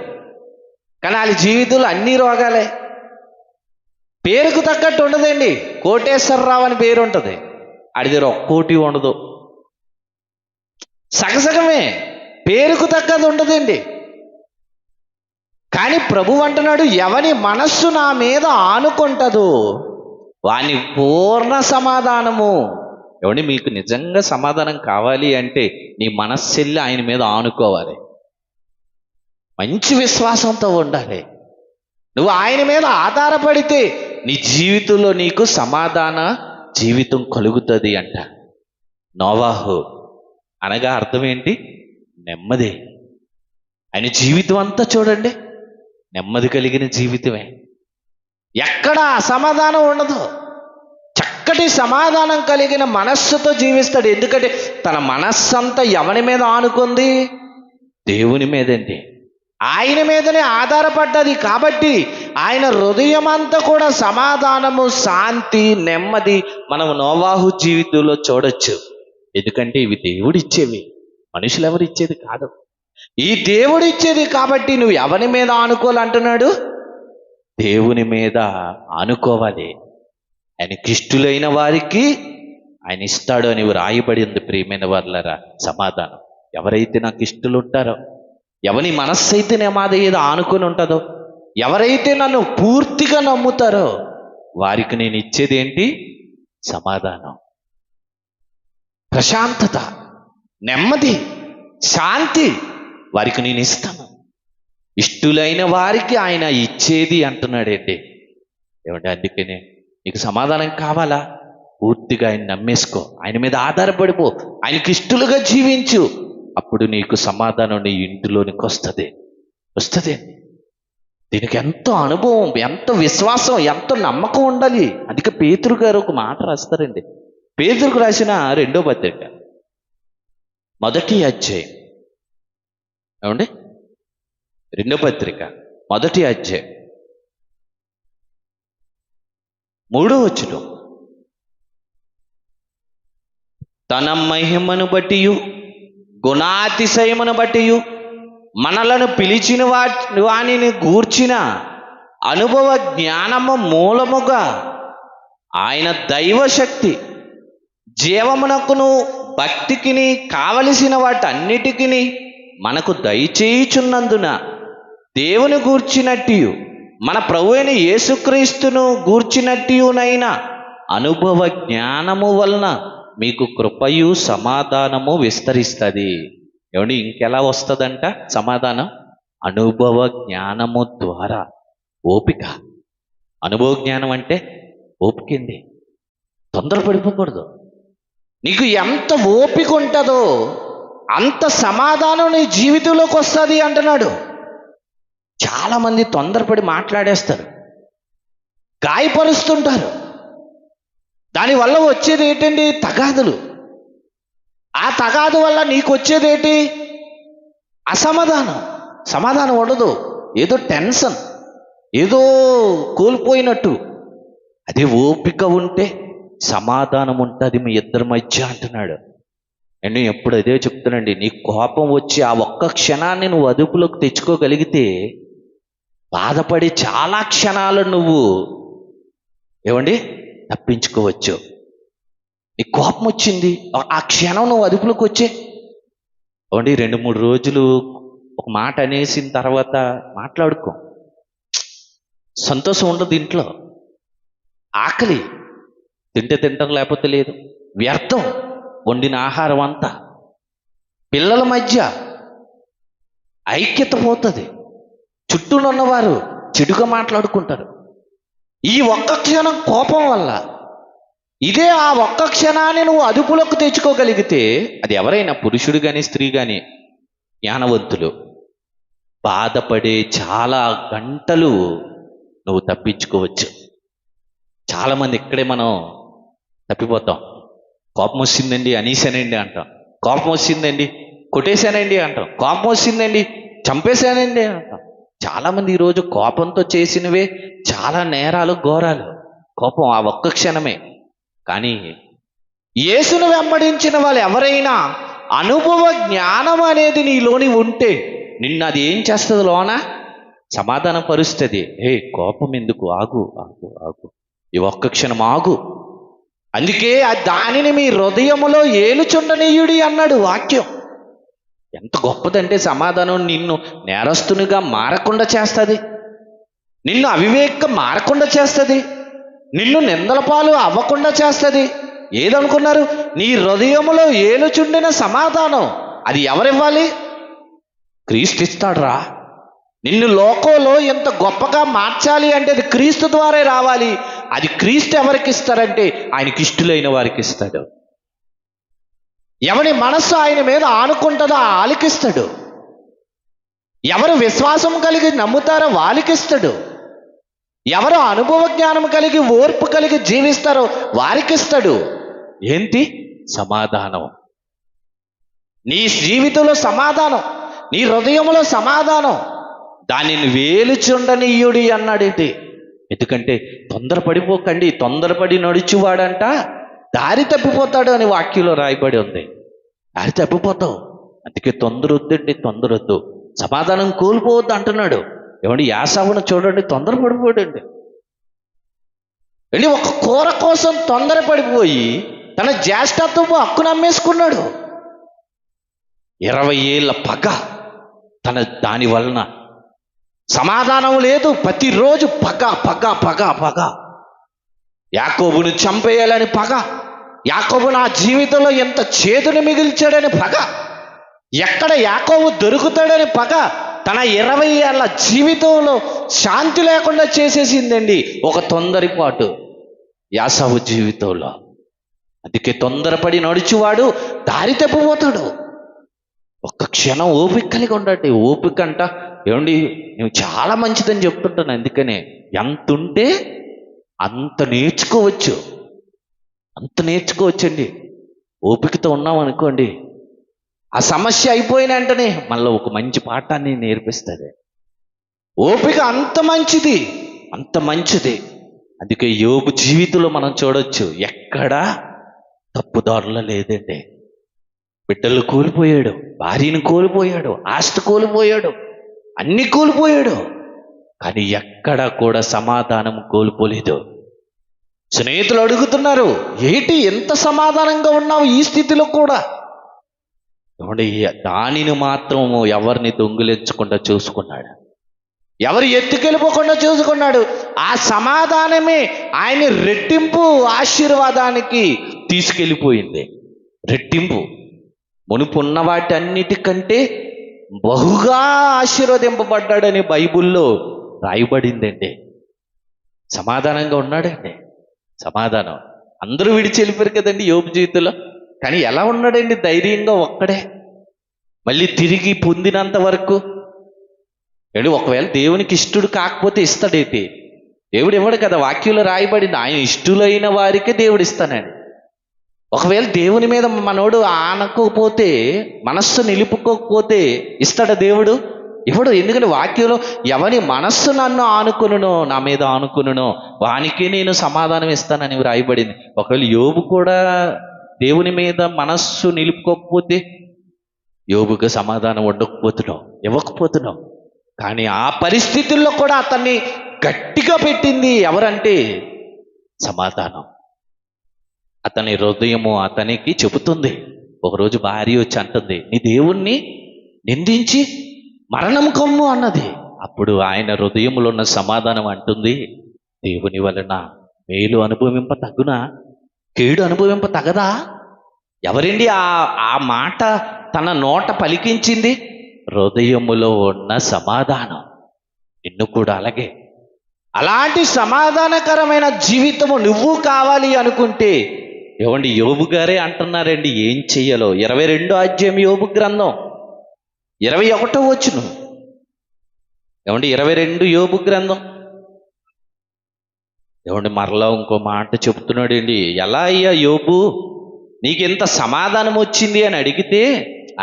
కానీ వాళ్ళ జీవితంలో అన్ని రోగాలే. పేరుకు తగ్గట్టు ఉండదండి. కోటేశ్వరరావు అని పేరు ఉంటుంది, ఆడి దగ్గర ఒక్కోటి ఉండదు. సగసగమే, పేరుకు తగ్గది ఉండదండి. కానీ ప్రభు అంటున్నాడు, ఎవని మనస్సు నా మీద ఆనుకుంటదో వాని పూర్ణ సమాధానము. ఏమండి మీకు నిజంగా సమాధానం కావాలి అంటే నీ మనస్సు వెళ్ళి ఆయన మీద ఆనుకోవాలి. మంచి విశ్వాసంతో ఉండాలి. నువ్వు ఆయన మీద ఆధారపడితే నీ జీవితంలో నీకు సమాధాన జీవితం కలుగుతుంది అంట. నోవాహు అనగా అర్థం ఏంటి? నెమ్మది. ఆయన జీవితం అంతా చూడండి, నెమ్మది కలిగిన జీవితమే. ఎక్కడ అసమాధానం ఉండదు. చక్కటి సమాధానం కలిగిన మనస్సుతో జీవిస్తాడు. ఎందుకంటే తన మనస్సంతా ఎవరి మీద ఆనుకుంది? దేవుని మీదండి. ఆయన మీదనే ఆధారపడ్డది. కాబట్టి ఆయన హృదయం అంతా కూడా సమాధానము, శాంతి, నెమ్మది మనం నోవాహు జీవితంలో చూడొచ్చు. ఎందుకంటే ఇవి దేవుడిచ్చేవి, మనుషులు ఎవరు ఇచ్చేది కాదు. ఈ దేవుడిచ్చేది. కాబట్టి నువ్వు ఎవరి మీద ఆనుకోవాలంటున్నాడు? దేవుని మీద ఆనుకోవాలి. ఆయనకి ఇష్టులైన వారికి ఆయన ఇస్తాడు అని రాయబడి ఉంది. ప్రియమైన వాళ్ళరా, సమాధానం. ఎవరైతే నాకు ఇష్టలు ఉంటారో, ఎవరి మనస్సు అయితే మాది ఏదో ఆనుకొని ఉంటుందో, ఎవరైతే నన్ను పూర్తిగా నమ్ముతారో వారికి నేను ఇచ్చేది ఏంటి? సమాధానం, ప్రశాంతత, నెమ్మది, శాంతి వారికి నేను ఇస్తాను. ఇష్టులైన వారికి ఆయన ఇచ్చేది అంటున్నాడేంటి? ఏమంటే అందుకనే నీకు సమాధానం కావాలా? పూర్తిగా ఆయన నమ్మేసుకో, ఆయన మీద ఆధారపడిపో, ఆయనకి ఇష్టలుగా జీవించు. అప్పుడు నీకు సమాధానం నీ ఇంటిలోనికి వస్తుంది. దీనికి ఎంతో అనుభవం, ఎంతో విశ్వాసం, ఎంతో నమ్మకం ఉండాలి. అందుకే పేతురు గారు ఒక మాట రాస్తారండి. పేతురుకు రాసిన 2వ పత్రిక 1వ అధ్యాయం. ఏమండి? 2వ పత్రిక 1వ అధ్యాయం 3వ వచనం. తన మహిమను బట్టియు గుణాతిశయమును బట్టియు మనలను పిలిచిన వానిని గూర్చిన అనుభవ జ్ఞానము మూలముగా ఆయన దైవశక్తి జీవమునకును భక్తికిని కావలసిన వాటన్నిటికిని మనకు దయచేయుచున్నందున దేవుని గూర్చినట్టు మన ప్రభువైన యేసుక్రీస్తును గూర్చినట్టునైన అనుభవ జ్ఞానము వలన మీకు కృపయు సమాధానము విస్తరిస్తుంది. ఏమండి? ఇంకెలా వస్తుందంట సమాధానం? అనుభవ జ్ఞానము ద్వారా. ఓపిక. అనుభవ జ్ఞానం అంటే ఓపికండి. తొందరపడిపోకూడదు. నీకు ఎంత ఓపిక ఉంటుందో అంత సమాధానం నీ జీవితంలోకి వస్తుంది అంటున్నాడు. చాలామంది తొందరపడి మాట్లాడేస్తారు, గాయపరుస్తుంటారు. దానివల్ల వచ్చేది ఏంటండి? తగాదులు. ఆ తగాదు వల్ల నీకు వచ్చేది ఏంటి? అసమాధానం. సమాధానం ఉండదు. ఏదో టెన్షన్, ఏదో కోల్పోయినట్టు. అదే ఓపిక ఉంటే సమాధానం ఉంటుంది మీ ఇద్దరి మధ్య అంటున్నాడు. నేను ఎప్పుడు అదే చెప్తానండి. నీ కోపం వచ్చి ఆ ఒక్క క్షణాన్ని నువ్వు అదుపులోకి తెచ్చుకోగలిగితే బాధపడి చాలా క్షణాలు నువ్వు ఏమండి తప్పించుకోవచ్చు. నీ కోపం వచ్చింది, ఆ క్షణం నువ్వు అదుపులోకి వచ్చే ఏమండి 2-3 రోజులు ఒక మాట అనేసిన తర్వాత మాట్లాడుకో. సంతోషం ఉండదు ఇంట్లో. ఆకలి, తింటే తింటాం, లేకపోతే లేదు. వ్యర్థం వండిన ఆహారం అంతా. పిల్లల మధ్య ఐక్యత పోతుంది. చుట్టూ ఉన్నవారు చెడుగా మాట్లాడుకుంటారు. ఈ ఒక్క క్షణం కోపం వల్ల. ఇదే ఆ ఒక్క క్షణాన్ని నువ్వు అదుపులోకి తెచ్చుకోగలిగితే, అది ఎవరైనా పురుషుడు కానీ స్త్రీ కానీ జ్ఞానవంతులు, బాధపడే చాలా గంటలు నువ్వు తప్పించుకోవచ్చు. చాలామంది ఇక్కడే మనం తప్పిపోతాం. కోపం వచ్చిందండి అనేసానండి అంటాం, కోపం వచ్చిందండి కొట్టేశానండి అంటాం, కోపం వచ్చిందండి చంపేశానండి అంటాం. చాలామంది ఈరోజు కోపంతో చేసినవే చాలా నేరాలు, ఘోరాలు. కోపం ఆ ఒక్క క్షణమే. కానీ యేసును వెంబడించిన వాళ్ళు ఎవరైనా అనుభవ జ్ఞానం అనేది నీలోని ఉంటే నిన్ను అది ఏం చేస్తుంది? లోన సమాధాన పరుస్తుంది. కోపం ఎందుకు? ఆగు ఆగు ఆగు, ఈ ఒక్క క్షణం ఆగు. అందుకే దానిని మీ హృదయములో ఏలుచుండనీయుడి అన్నాడు వాక్యం. ఎంత గొప్పదంటే సమాధానం నిన్ను నేరస్తునిగా మారకుండా చేస్తుంది, నిన్ను అవివేకం మారకుండా చేస్తుంది, నిన్ను నిందల పాలు అవ్వకుండా చేస్తుంది. ఏదనుకున్నారు? నీ హృదయములో ఏలుచుండిన సమాధానం. అది ఎవరివ్వాలి? క్రీస్తు ఇస్తాడు రా. నిన్ను లోకంలో ఎంత గొప్పగా మార్చాలి అంటే అది క్రీస్తు ద్వారా రావాలి. అది క్రీస్తు ఎవరికి ఇస్తారంటే ఆయనకి ఇష్టలైన వారికి ఇస్తాడు. ఎవరి మనస్సు ఆయన మీద ఆనుకుంటుందో ఆలికిస్తాడు. ఎవరు విశ్వాసం కలిగి నమ్ముతారో వాళ్ళకిస్తాడు. ఎవరు అనుభవ జ్ఞానం కలిగి ఓర్పు కలిగి జీవిస్తారో వారికిస్తాడు. ఏంటి? సమాధానం. నీ జీవితంలో సమాధానం, నీ హృదయంలో సమాధానం, దానిని వేలుచుండనీయుడి అన్నాడేంటి? ఎందుకంటే తొందరపడిపోకండి, తొందరపడి నడుచువాడంట దారి తప్పిపోతాడు అని వాక్యంలో రాయబడి ఉంది. దారి తప్పిపోతావు, అందుకే తొందరొద్దండి, తొందరొద్దు, సమాధానం కోల్పోవద్దు అంటున్నాడు. ఏమండి, యాసావును చూడండి, తొందరపడిపోయాడండి. వెళ్ళి ఒక కూర కోసం తొందరపడిపోయి తన జ్యేష్ఠత్వపు హక్కును అమ్మేసుకున్నాడు. 20 ఏళ్ళ పగ దాని వలన సమాధానం లేదు. ప్రతిరోజు పగ పగ పగ పగ. యాకోబును చంపేయాలని పగ, యాకోబు నా జీవితంలో ఎంత చేదుని మిగిల్చాడని పగ, ఎక్కడ యాకోబు దొరుకుతాడని పగ, తన 20 ఏళ్ళ జీవితంలో శాంతి లేకుండా చేసేసిందండి ఒక తొందరపాటు యాసావు జీవితంలో. అందుకే తొందరపడి నడుచువాడు దారి తప్పిపోతాడు. ఒక్క క్షణం ఓపిక కలిగి ఉండండి. ఓపిక అంట ఏమండి, నేను చాలా మంచిదని చెప్తుంటాను. అందుకనే ఎంత ఉంటే అంత నేర్చుకోవచ్చు, అంత నేర్చుకోవచ్చండి. ఓపికతో ఉన్నాం అనుకోండి, ఆ సమస్య అయిపోయిన వెంటనే మళ్ళీ ఒక మంచి పాఠాన్ని నేర్పిస్తుంది. ఓపిక అంత మంచిది, అంత మంచిది. అందుకే యోబు జీవితంలో మనం చూడొచ్చు, ఎక్కడా తప్పుదారులు లేదండి. బిడ్డలు కోల్పోయాడు, భార్యను కోల్పోయాడు, ఆస్తి కోల్పోయాడు, అన్ని కోల్పోయాడు, కానీ ఎక్కడ కూడా సమాధానం కోల్పోలేదు. స్నేహితులు అడుగుతున్నారు, ఏంటి ఎంత సమాధానంగా ఉన్నావు ఈ స్థితిలో కూడా? ఏమండి, దానిని మాత్రం ఎవరిని దొంగిలించకుండా చూసుకున్నాడు, ఎవరు ఎత్తుకెళ్ళిపోకుండా చూసుకున్నాడు. ఆ సమాధానమే ఆయన రెట్టింపు ఆశీర్వాదానికి తీసుకెళ్ళిపోయింది. రెట్టింపు మునుపున్న వాటి అన్నిటికంటే బహుగా ఆశీర్వదింపబడ్డాడని బైబిల్లో రాయబడిందండి. సమాధానంగా ఉన్నాడండి. సమాధానం అందరూ విడిచి వెళ్ళిపోయారు కదండి యోబు జీవితంలో, కానీ ఎలా ఉన్నాడండి? ధైర్యంగా ఒక్కడే మళ్ళీ తిరిగి పొందినంత వరకు. ఏడు, ఒకవేళ దేవునికి ఇష్టడు కాకపోతే ఇస్తాడేంటి? దేవుడు ఇవ్వడు కదా, వాక్యంలో రాయబడింది ఆయన ఇష్టలైన వారికే దేవుడు ఇస్తానండి. ఒకవేళ దేవుని మీద మనోడు ఆనకపోతే, మనస్సు నిలుపుకోకపోతే ఇస్తాడా దేవుడు? ఇవ్వడు. ఎందుకంటే వాక్యంలో ఎవరి మనస్సు నన్ను ఆనుకునునో, నా మీద ఆనుకునునో వానికి నేను సమాధానం ఇస్తానని రాయబడింది. ఒకవేళ యోబు కూడా దేవుని మీద మనస్సు నిలుపుకోకపోతే యోబుకు సమాధానం ఇవ్వకపోతున్నావు. కానీ ఆ పరిస్థితుల్లో కూడా అతన్ని గట్టిగా పెట్టింది ఎవరంటే సమాధానం. అతని హృదయము అతనికి చెబుతుంది. ఒకరోజు భార్య వచ్చి అంటుంది, నీ దేవుణ్ణి నిందించి మరణం కమ్ము అన్నది. అప్పుడు ఆయన హృదయంలో ఉన్న సమాధానం అంటుంది, దేవుని వలన మేలు అనుభవింప తగునా, కీడు అనుభవింప తగదా? ఎవరండి ఆ మాట తన నోట పలికించింది? హృదయములో ఉన్న సమాధానం. నిన్ను కూడా అలాగే, అలాంటి సమాధానకరమైన జీవితము నువ్వు కావాలి అనుకుంటే, ఏమండి యోబు గారే అంటున్నారండి ఏం చెయ్యాలో. 22వ అధ్యాయం యోబు గ్రంథం 21వ వచనం. ఏమండి 22 యోబు గ్రంథం. ఏమండి మరలా ఇంకో మాట చెప్తున్నాడండి. ఎలా అయ్యా యోబు, నీకెంత సమాధానం వచ్చింది అని అడిగితే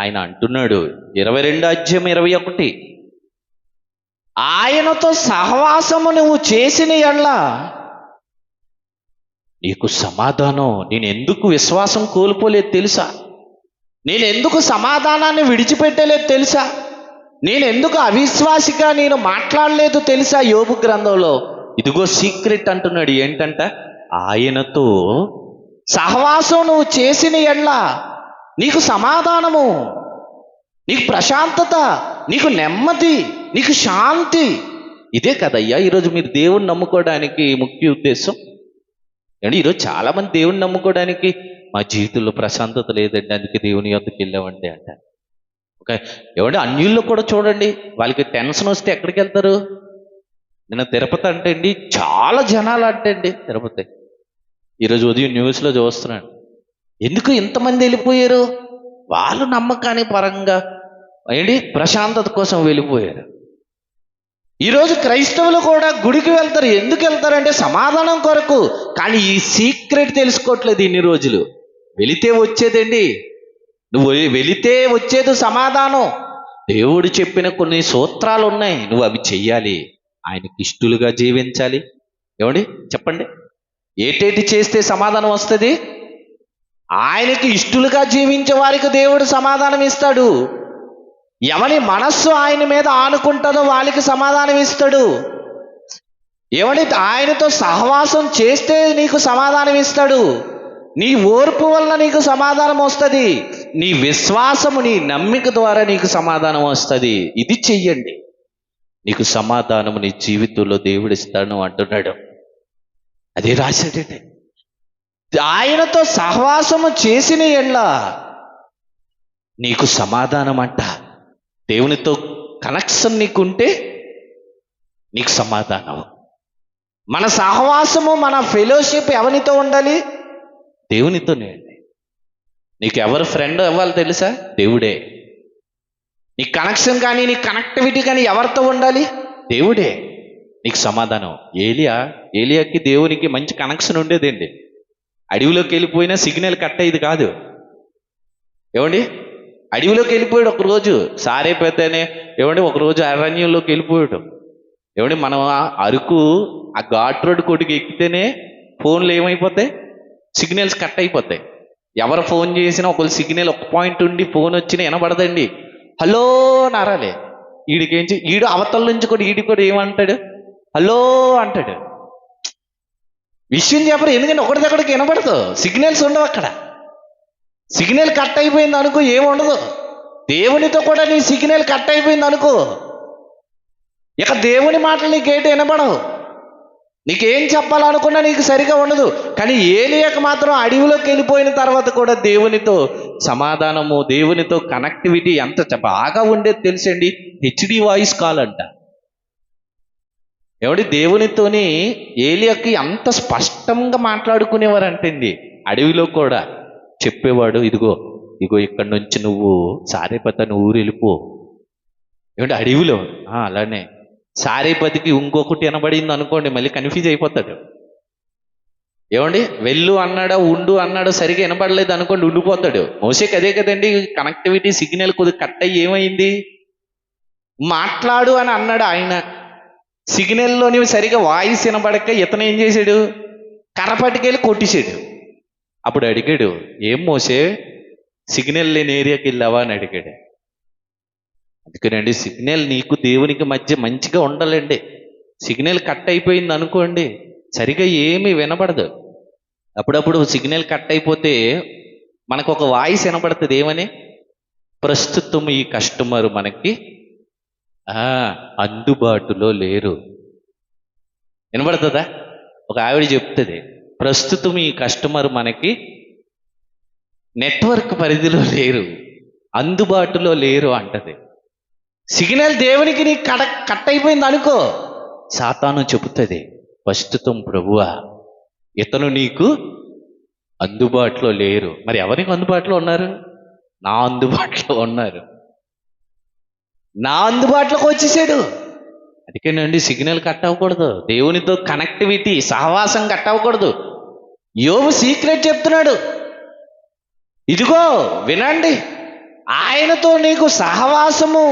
ఆయన అంటున్నాడు, 22వ అధ్యాయం 21, ఆయనతో సహవాసము నువ్వు చేసిన ఎడల నీకు సమాధానం. నేను ఎందుకు విశ్వాసం కోల్పోలేదు తెలుసా? నేను ఎందుకు సమాధానాన్ని విడిచిపెట్టలేదు తెలుసా? నేను ఎందుకు అవిశ్వాసిగా నేను మాట్లాడలేదు తెలుసా? యోబు గ్రంథంలో ఇదిగో సీక్రెట్ అంటున్నాడు. ఏంటంట? ఆయనతో సహవాసం నువ్వు చేసిన ఎడల నీకు సమాధానము, నీకు ప్రశాంతత, నీకు నెమ్మది, నీకు శాంతి. ఇదే కదయ్యా ఈరోజు మీరు దేవుణ్ణి నమ్ముకోవడానికి ముఖ్య ఉద్దేశం. అండి ఈరోజు చాలా మంది దేవుణ్ణి నమ్ముకోవడానికి మా జీవితంలో ప్రశాంతత లేదండి, అందుకే దేవుని యొద్దకు వెళ్ళామండి అంటారు. ఓకే. ఏమంటే అన్యుల్లో కూడా చూడండి, వాళ్ళకి టెన్షన్ వస్తే ఎక్కడికి వెళ్తారు? నిన్న తిరుపతి అంటే అండి చాలా జనాలు అంటే అండి తిరుపతి. ఈరోజు ఉదయం న్యూస్లో చూస్తున్నాను. ఎందుకు ఇంతమంది వెళ్ళిపోయారు? వాళ్ళు నమ్మకాన్ని పరంగా ఏంటి ప్రశాంతత కోసం వెళ్ళిపోయారు. ఈరోజు క్రైస్తవులు కూడా గుడికి వెళ్తారు. ఎందుకు వెళ్తారంటే సమాధానం కొరకు. కానీ ఈ సీక్రెట్ తెలుసుకోవట్లేదు ఇన్ని రోజులు. వెళితే వచ్చేదండి, నువ్వు వెళితే వచ్చేది సమాధానం. దేవుడు చెప్పిన కొన్ని సూత్రాలు ఉన్నాయి, నువ్వు అవి చెయ్యాలి. ఆయనకి ఇష్టలుగా జీవించాలి. ఏమండి చెప్పండి, ఏటేటి చేస్తే సమాధానం వస్తుంది? ఆయనకి ఇష్టలుగా జీవించే వారికి దేవుడు సమాధానం ఇస్తాడు. ఎవని మనస్సు ఆయన మీద ఆనుకుంటుందో వాళ్ళకి సమాధానం ఇస్తాడు. ఎవని ఆయనతో సహవాసం చేస్తే నీకు సమాధానం ఇస్తాడు. నీ ఓర్పు వల్ల నీకు సమాధానం వస్తుంది. నీ విశ్వాసము, నీ నమ్మిక ద్వారా నీకు సమాధానం వస్తుంది. ఇది చెయ్యండి, నీకు సమాధానము నీ జీవితంలో దేవుడు ఇస్తాను అంటున్నాడు. అదే రాశాడండి. ఆయనతో సహవాసము చేసిన ఎడ్ల నీకు సమాధానం అంట. దేవునితో కనెక్షన్ నీకుంటే నీకు సమాధానం. మన సహవాసము, మన ఫెలోషిప్ ఎవరితో ఉండాలి? దేవునితోనే అండి. నీకు ఎవరు ఫ్రెండ్ అవ్వాలి తెలుసా? దేవుడే. నీ కనెక్షన్ కానీ నీ కనెక్టివిటీ కానీ ఎవరితో ఉండాలి? దేవుడే. నీకు సమాధానం. ఏలియాకి దేవునికి మంచి కనెక్షన్ ఉండేదండి. అడవిలోకి వెళ్ళిపోయినా సిగ్నల్ కట్ అయ్యేది కాదు. ఏమండి, అడవిలోకి వెళ్ళిపోయాడు ఒకరోజు, సారైపోతేనే ఏమండి ఒకరోజు అరణ్యంలోకి వెళ్ళిపోయాడు. ఏమండి మనం అరకు ఆ ఘాట్ రోడ్ కొట్టుకు ఎక్కితేనే ఫోన్లు ఏమైపోతాయి? సిగ్నల్స్ కట్ అయిపోతాయి. ఎవరు ఫోన్ చేసినా ఒకళ్ళు సిగ్నల్ ఒక పాయింట్ ఉండి ఫోన్ వచ్చినా వినబడదండి. హలో నారాలే. ఈడికేంచి ఈడు అవతల నుంచి కూడా ఈడి కూడా ఏమంటాడు? హలో అంటాడు. విషయం చెప్పరు, ఎందుకంటే ఒకటి దగ్గరికి వినపడదు, సిగ్నల్స్ ఉండవు అక్కడ. సిగ్నల్ కట్ అయిపోయింది అనుకో, ఏముండదు. దేవునితో కూడా నీ సిగ్నల్ కట్ అయిపోయింది అనుకో, ఇక దేవుని మాటలు నీకేంటి వినపడవు. నీకేం చెప్పాలనుకున్నా నీకు సరిగా ఉండదు. కానీ ఏలియాకు మాత్రం అడవిలోకి వెళ్ళిపోయిన తర్వాత కూడా దేవునితో సమాధానము, దేవునితో కనెక్టివిటీ ఎంత బాగా ఉండేది తెలుసండి. హెచ్డి వాయిస్ కాల్ అంట. ఏమండి దేవునితోని ఏలియాకి అంత స్పష్టంగా మాట్లాడుకునేవారు అంటండి. అడవిలో కూడా చెప్పేవాడు, ఇదిగో ఇక్కడి నుంచి నువ్వు సారేపతని ఊరు వెళ్ళిపో. ఏమంటే అడవిలో అలానే సారేపతికి ఇంకొకటి వినబడింది అనుకోండి, మళ్ళీ కన్ఫ్యూజ్ అయిపోతాడు. ఏమండి వెళ్ళు అన్నాడా ఉండు అన్నాడా సరిగా వినపడలేదు అనుకోండి, ఉండిపోతాడు. మోసేకి అదే కదండి, కనెక్టివిటీ సిగ్నల్ కొద్దిగా కట్ అయ్యి ఏమైంది? మాట్లాడు అని అన్నాడు ఆయన. సిగ్నల్లోని సరిగా వాయిస్ వినబడక ఇతను ఏం చేశాడు? కర్రపట్టుకెళ్ళి కొట్టేశాడు. అప్పుడు అడిగాడు, ఏం మోసే సిగ్నల్ లేని ఏరియాకి వెళ్ళావా అని అడిగాడు. అందుకేనండి సిగ్నల్ నీకు దేవునికి మధ్య మంచిగా ఉండాలండి. సిగ్నల్ కట్ అయిపోయింది అనుకోండి, సరిగా ఏమీ వినపడదు. అప్పుడప్పుడు సిగ్నల్ కట్ అయిపోతే మనకు ఒక వాయిస్ వినపడుతుంది. ఏమని? ప్రస్తుతం ఈ కస్టమర్ మనకి అందుబాటులో లేరు. వినపడుతుందా? ఒక ఆవిడ చెప్తుంది, ప్రస్తుతం ఈ కస్టమర్ మనకి నెట్వర్క్ పరిధిలో లేరు, అందుబాటులో లేరు అంటది. సిగ్నల్ దేవునికి నీకు కట్ అయిపోయింది అనుకో, సాతాను చెబుతుంది, ప్రస్తుతం ప్రభువా ఇతను నీకు అందుబాటులో లేరు. మరి ఎవరికి అందుబాటులో ఉన్నారు? నా అందుబాటులో ఉన్నారు. నా అందుబాటులోకి వచ్చేసాడు. అందుకేనండి సిగ్నల్ కట్ అవ్వకూడదు. దేవునితో కనెక్టివిటీ, సహవాసం కట్ అవ్వకూడదు. యోబు సీక్రెట్ చెప్తున్నాడు, ఇదిగో వినండి, ఆయనతో నీకు సహవాసము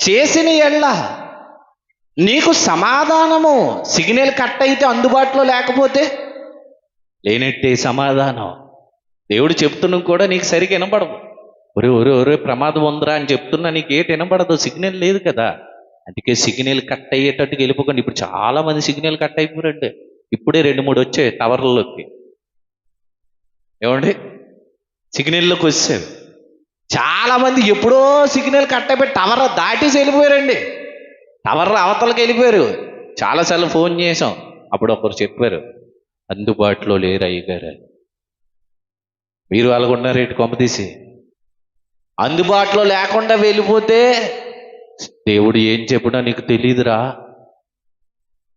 చేసిన ఎడ్ల నీకు సమాధానము. సిగ్నల్ కట్ అయితే అందుబాటులో లేకపోతే లేనట్టే సమాధానం. దేవుడు చెప్తున్నా కూడా నీకు సరిగ్గా వినపడదు. ఒరే ప్రమాదం ఉందిరా అని చెప్తున్నా నీకు ఏటి వినపడదు, సిగ్నల్ లేదు కదా. అందుకే సిగ్నల్ కట్ అయ్యేటట్టుగా వెళ్ళిపోకండి. ఇప్పుడు చాలా మంది సిగ్నల్ కట్ అయిపోయారండి. ఇప్పుడే 2-3 వచ్చాయి టవర్లలోకి. ఏమండి సిగ్నల్లోకి వచ్చారు చాలా మంది. ఎప్పుడో సిగ్నల్ కట్ అయిపోయి టవర్ దాటేసి వెళ్ళిపోయారండి. టవర్ అవతలకి వెళ్ళిపోయారు. చాలాసార్లు ఫోన్ చేసాం, అప్పుడు ఒకరు చెప్పారు, అందుబాటులో లేరు అయ్యగారు. మీరు అలాగున్నారు ఏంటి కొంప తీసి? అందుబాటులో లేకుండా వెళ్ళిపోతే దేవుడు ఏం చెప్పినా నీకు తెలియదురా.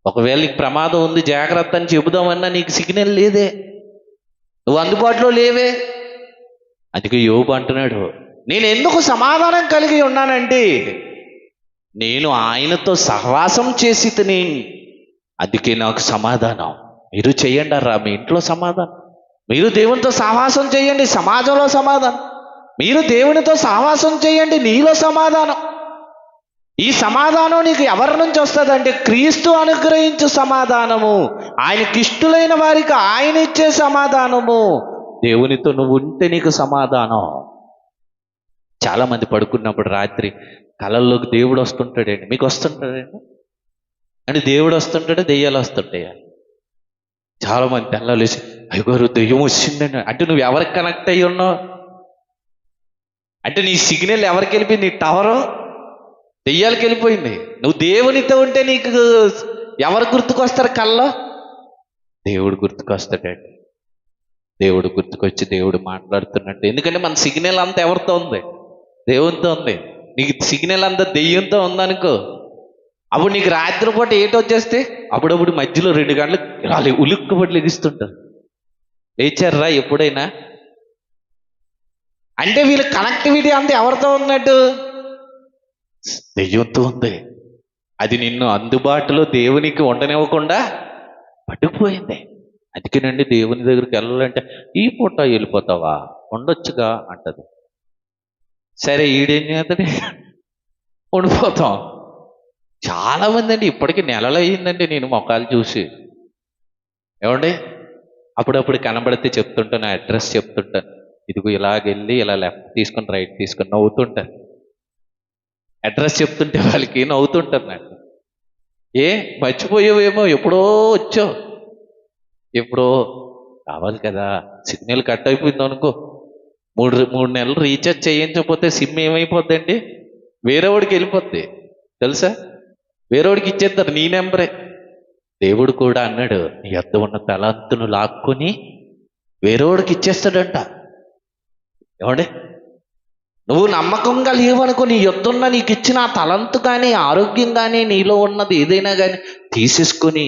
ఒకవేళ నీకు ప్రమాదం ఉంది జాగ్రత్త అని చెబుదామన్నా నీకు సిగ్నల్ లేదే, నువ్వు అందుబాటులో లేవే. అందుకే యోబు అంటున్నాడు, నేను ఎందుకు సమాధానం కలిగి ఉన్నానంటే నేను ఆయనతో సహవాసం చేసి తిని, అందుకే నాకు సమాధానం. మీరు చేయండి రా మీ ఇంట్లో సమాధానం, మీరు దేవునితో సహవాసం చేయండి సమాజంలో సమాధానం, మీరు దేవునితో సహవాసం చేయండి నీలో సమాధానం. ఈ సమాధానం నీకు ఎవరి నుంచి వస్తుందంటే క్రీస్తు అనుగ్రహించు సమాధానము, ఆయనకి ఇష్టలైన వారికి ఆయన ఇచ్చే సమాధానము. దేవునితో నువ్వు ఉంటే నీకు సమాధానం. చాలా మంది పడుకున్నప్పుడు రాత్రి కళల్లోకి దేవుడు వస్తుంటాడండి. మీకు వస్తుంటాడండి అంటే దేవుడు వస్తుంటాడు, దెయ్యాలు వస్తుంటాయా? చాలా మంది తెల్లలేసి అయ్యగారు దెయ్యం వచ్చిందండి అంటే నువ్వు ఎవరికి కనెక్ట్ అయ్యి ఉన్నావు? అంటే నీ సిగ్నల్ ఎవరికి వెళ్ళిపోయింది? నీ టవరు దెయ్యాలకు వెళ్ళిపోయింది. నువ్వు దేవునితో ఉంటే నీకు ఎవరు గుర్తుకొస్తారు? కల్లో దేవుడు గుర్తుకొస్తాడండి. దేవుడు గుర్తుకొచ్చి దేవుడు మాట్లాడుతున్నట్టు. ఎందుకంటే మన సిగ్నల్ అంతా ఎవరితో ఉంది? దేవునితో ఉంది. నీకు సిగ్నల్ అంతా దెయ్యంతో ఉందనుకో, అప్పుడు నీకు రాత్రిపూట ఏటో వచ్చేస్తే అప్పుడప్పుడు మధ్యలో 2 గంటలు ఇలా ఉలిక్కుపడి లెగిస్తుంటారు. లేచారా ఎప్పుడైనా? అంటే వీళ్ళ కనెక్టివిటీ అంతా ఎవరితో ఉన్నట్టు? దెయ్యంతో ఉంది. అది నిన్ను అందుబాటులో దేవునికి ఉండనివ్వకుండా పట్టుకుపోయింది. అందుకేనండి దేవుని దగ్గరికి వెళ్ళాలంటే ఈ పూట వెళ్ళిపోతావా, ఉండొచ్చుగా అంటది. సరే ఈడేం చేస్తాడు? ఉండిపోతాం. చాలా మంది అండి ఇప్పటికీ నెలలు అయ్యిందండి నేను మొఖాలు చూసి. ఏమండి అప్పుడప్పుడు కనబడితే చెప్తుంటాను, అడ్రస్ చెప్తుంటాను, ఇదిగో ఇలాగెళ్ళి ఇలా లెఫ్ట్ తీసుకొని రైట్ తీసుకొని నవ్వుతుంటాను. అడ్రస్ చెప్తుంటే వాళ్ళకి నవ్వుతుంటారు నాకు. ఏ మర్చిపోయావేమో, ఎప్పుడో వచ్చావు, ఎప్పుడో కావాలి కదా. సిగ్నల్ కట్ అయిపోయింది అనుకో, 3 నెలలు రీఛార్జ్ చేయించకపోతే సిమ్ ఏమైపోద్దండి? వేరేవాడికి వెళ్ళిపోద్ది తెలుసా, వేరేవాడికి ఇచ్చేస్తారు నీ నెంబరే. దేవుడు కూడా అన్నాడు, నీ వద్ద ఉన్న తలాంతును లాక్కొని వేరేవాడికి ఇచ్చేస్తాడంట. ఏమండి నువ్వు నమ్మకంగా లేవనుకో, నీ యొద్దున్న నీకు ఇచ్చిన ఆ తలంతు కానీ ఆరోగ్యం కానీ నీలో ఉన్నది ఏదైనా కానీ తీసేసుకొని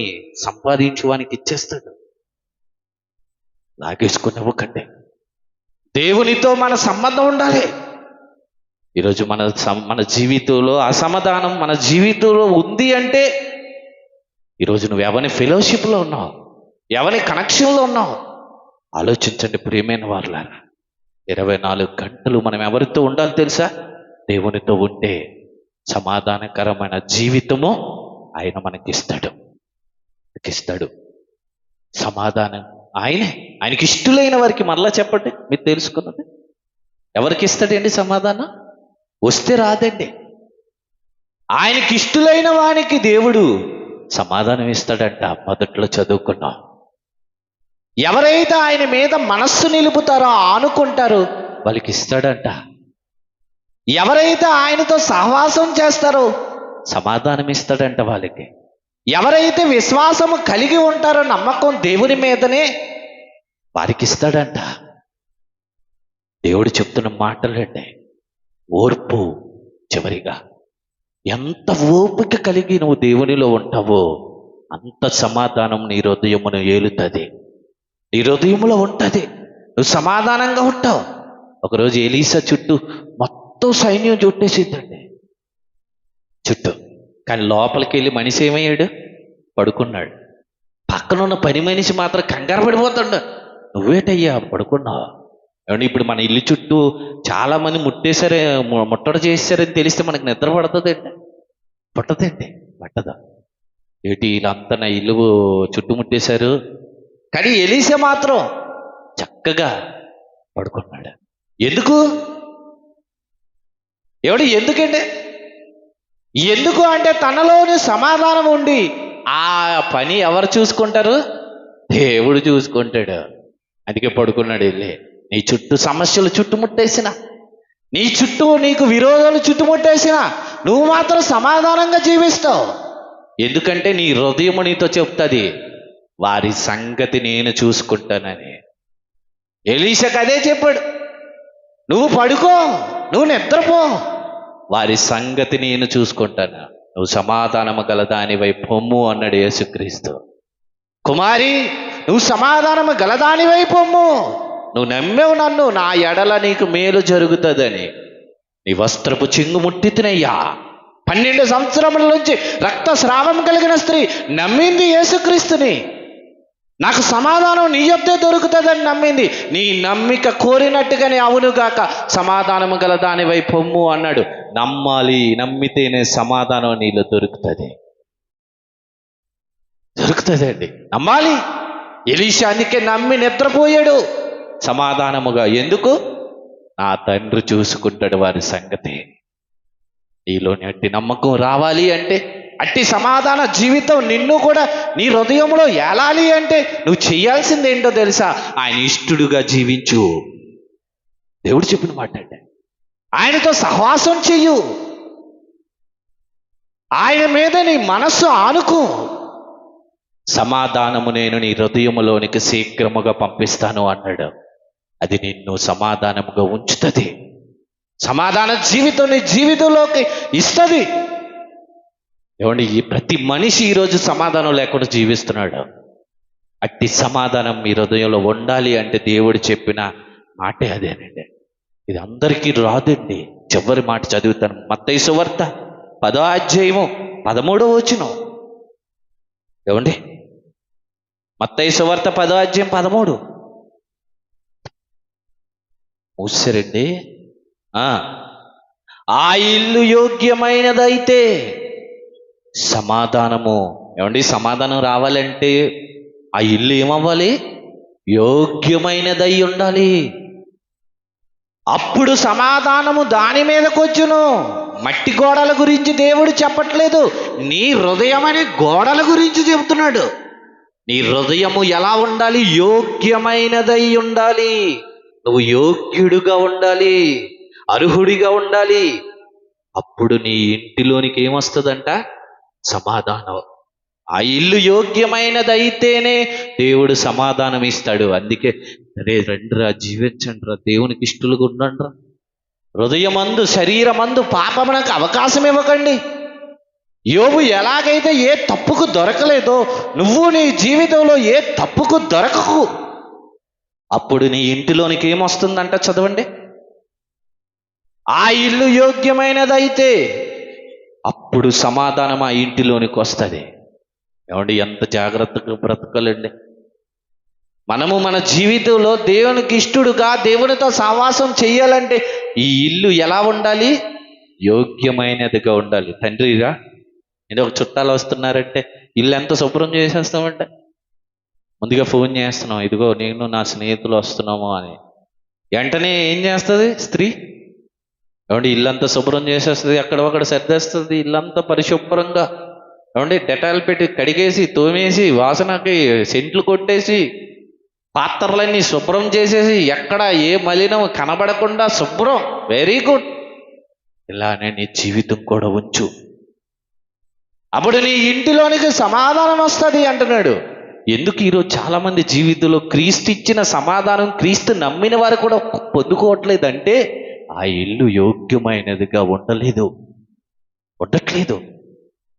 సంపాదించువానికి ఇచ్చేస్తాడు. లాగేసుకునివ్వకండి. దేవునితో మన సంబంధం ఉండాలి. ఈరోజు మన జీవితంలో అసమాధానం మన జీవితంలో ఉంది అంటే ఈరోజు నువ్వు ఎవరి ఫెలోషిప్లో ఉన్నావు, ఎవరి కనెక్షన్లో ఉన్నావు ఆలోచించండి ప్రియమైన వారులారా. 24 గంటలు మనం ఎవరితో ఉండాలి తెలుసా? దేవునితో ఉంటే సమాధానకరమైన జీవితము ఆయన మనకిస్తాడు. సమాధానం ఆయనకి ఇష్టలైన వారికి. మరలా చెప్పండి, మీరు తెలుసుకున్నది. ఎవరికి ఇస్తాడండి సమాధానం? వస్తే రాదండి. ఆయనకి ఇష్టలైన వానికి దేవుడు సమాధానం ఇస్తాడంట. మొదట్లో చదువుకున్నాం. ఎవరైతే ఆయన మీద మనస్సు నిలుపుతారో, ఆనుకుంటారో వాళ్ళకి ఇస్తాడంట. ఎవరైతే ఆయనతో సహవాసం చేస్తారో సమాధానం ఇస్తాడంట వాళ్ళకి. ఎవరైతే విశ్వాసము కలిగి ఉంటారో, నమ్మకం దేవుని మీదనే, వారికి ఇస్తాడంట. దేవుడు చెప్తున్న మాటలండి, ఓర్పు. చివరిగా ఎంత ఓపిక కలిగి నువ్వు దేవునిలో ఉంటావో అంత సమాధానం నీ హృదయమును ఏలుతుంది, నీ హృదయంలో ఉంటుంది. నువ్వు సమాధానంగా ఉంటావు. ఒకరోజు ఎలీసా చుట్టూ మొత్తం సైన్యం చుట్టేసిందండి, చుట్టూ. కానీ లోపలికి వెళ్ళి మనిషి ఏమయ్యాడు? పడుకున్నాడు. పక్కనున్న పని మనిషి మాత్రం కంగారు పడిపోతాడు. నువ్వేటయ్యా పడుకున్నావు? ఏమంటే ఇప్పుడు మన ఇల్లు చుట్టూ చాలా మంది ముట్టడి చేశారని తెలిస్తే మనకు నిద్ర పడుతుందండి? పట్టదా? ఏటి వీళ్ళంతా నా ఇల్లు చుట్టుముట్టేశారు. కానీ ఎలీసా మాత్రం చక్కగా పడుకున్నాడు. ఎందుకంటే ఎందుకు అంటే తనలోని సమాధానం ఉండి ఆ పని ఎవరు చూసుకుంటారు? దేవుడు చూసుకుంటాడు. అందుకే పడుకున్నాడు. వెళ్ళి నీ చుట్టూ సమస్యలు చుట్టుముట్టేసిన, నీ చుట్టూ నీకు విరోధాలు చుట్టుముట్టేసిన, నువ్వు మాత్రం సమాధానంగా జీవిస్తావు. ఎందుకంటే నీ హృదయం నీతో చెప్తుంది, వారి సంగతి నేను చూసుకుంటానని. ఎలీషాకు అదే చెప్పాడు, నువ్వు పడుకో, నువ్వు నిద్రపో, వారి సంగతి నేను చూసుకుంటాను, నువ్వు సమాధానము గలదానివై పొమ్ము అన్నాడు యేసుక్రీస్తు. కుమారి, నువ్వు సమాధానము గలదానివై పొమ్ము, నువ్వు నమ్మేవు నన్ను, నా ఎడల నీకు మేలు జరుగుతుందని. నీ వస్త్రపు చెంగు ముట్టితినయ్యా. 12 సంవత్సరముల నుంచి రక్తస్రావం కలిగిన స్త్రీ నమ్మింది యేసుక్రీస్తుని. నాకు సమాధానం నీ యొద్దే దొరుకుతుందని నమ్మింది. నీ నమ్మిక కోరినట్టుగానే అవునుగాక, సమాధానము గల దానివై పొమ్ము అన్నాడు. నమ్మాలి, నమ్మితేనే సమాధానం నీలో దొరుకుతుంది. దొరుకుతుందండి, నమ్మాలి. ఎలీషా అందుకే నమ్మి నిద్రపోయాడు సమాధానముగా. ఎందుకు? నా తండ్రి చూసుకుంటాడు వారి సంగతి. నీలోని అట్టి నమ్మకం రావాలి అంటే, అట్టి సమాధాన జీవితం నిన్ను కూడా నీ హృదయంలో ఏలాలి అంటే నువ్వు చేయాల్సింది ఏంటో తెలుసా? ఆయన ఇష్టడుగా జీవించు. దేవుడు చెప్పిన మాట అంటే ఆయనతో సహవాసం చెయ్యు, ఆయన మీద నీ మనస్సు ఆనుకో. సమాధానము నేను నీ హృదయములోనికి శీఘ్రముగా పంపిస్తాను అన్నాడు. అది నిన్ను సమాధానముగా ఉంచుతుంది. సమాధాన జీవితం నీ జీవితంలోకి ఇస్తుంది. ఏమండి, ఈ ప్రతి మనిషి ఈరోజు సమాధానం లేకుండా జీవిస్తున్నాడు. అట్టి సమాధానం మీ హృదయంలో ఉండాలి అంటే దేవుడు చెప్పిన మాటే అదేనండి. ఇది అందరికీ రాదండి. చివరి మాట చదువుతాను. మత్తయి సువార్త 10వ అధ్యాయము 13వ వచనం. ఏమండి, మత్తయి సువార్త 10వ అధ్యాయం 13. మూసారండి. ఆ ఇల్లు యోగ్యమైనదైతే సమాధానము. ఏమండి, సమాధానం రావాలంటే ఆ ఇల్లు ఏమవ్వాలి? యోగ్యమైనదై ఉండాలి. అప్పుడు సమాధానము దాని మీదకి వచ్చును. మట్టి గోడల గురించి దేవుడు చెప్పట్లేదు, నీ హృదయం అనే గోడల గురించి చెబుతున్నాడు. నీ హృదయము ఎలా ఉండాలి? యోగ్యమైనదై ఉండాలి. నువ్వు యోగ్యుడుగా ఉండాలి, అర్హుడిగా ఉండాలి. అప్పుడు నీ ఇంటిలోనికి ఏమొస్తుందంట? సమాధానం. ఆ ఇల్లు యోగ్యమైనదైతేనే దేవుడు సమాధానం ఇస్తాడు. అందుకే అరే రండిరా, జీవించండి రా, దేవునికి ఇష్టలుగా ఉండండి రా. హృదయమందు శరీరమందు పాపమునకు అవకాశం ఇవ్వకండి. యోబు ఎలాగైతే ఏ తప్పుకు దొరకలేదో, నువ్వు నీ జీవితంలో ఏ తప్పుకు దొరకకు. అప్పుడు నీ ఇంటిలోనికి ఏమొస్తుందంట? చదవండి. ఆ ఇల్లు యోగ్యమైనదైతే అప్పుడు సమాధానం ఆ ఇంటిలోనికి వస్తుంది. ఏమండి, ఎంత జాగ్రత్తగా బ్రతకాలండి మనము. మన జీవితంలో దేవునికి ఇష్టడుగా, దేవునితో సహవాసం చెయ్యాలంటే ఈ ఇల్లు ఎలా ఉండాలి? యోగ్యమైనదిగా ఉండాలి. తండ్రిగా ఏదో ఒక చుట్టాలు వస్తున్నారంటే ఇల్లు ఎంత శుభ్రం చేసేస్తామంటే ముందుగా ఫోన్ చేస్తున్నాం, ఇదిగో నేను నా స్నేహితులు వస్తున్నాము అని. వెంటనే ఏం చేస్తుంది స్త్రీ? ఏమండి, ఇల్లంతా శుభ్రం చేసేస్తుంది, అక్కడ సర్దేస్తుంది, ఇల్లంతా పరిశుభ్రంగా. ఏమండి, డెటాల్ పెట్టి కడిగేసి తోమేసి వాసనకి సెంట్లు కొట్టేసి పాత్రలన్నీ శుభ్రం చేసేసి ఎక్కడ ఏ మలినం కనబడకుండా శుభ్రం. Very good. ఇలానే నీ జీవితం కూడా ఉంచు. అప్పుడు నీ ఇంటిలోనికి సమాధానం వస్తుంది అంటున్నాడు. ఎందుకు ఈరోజు చాలా మంది జీవితంలో క్రీస్తు ఇచ్చిన సమాధానం క్రీస్తు నమ్మిన వారు కూడా పొందుకోవట్లేదంటే ఆ ఇల్లు యోగ్యమైనదిగా ఉండట్లేదు.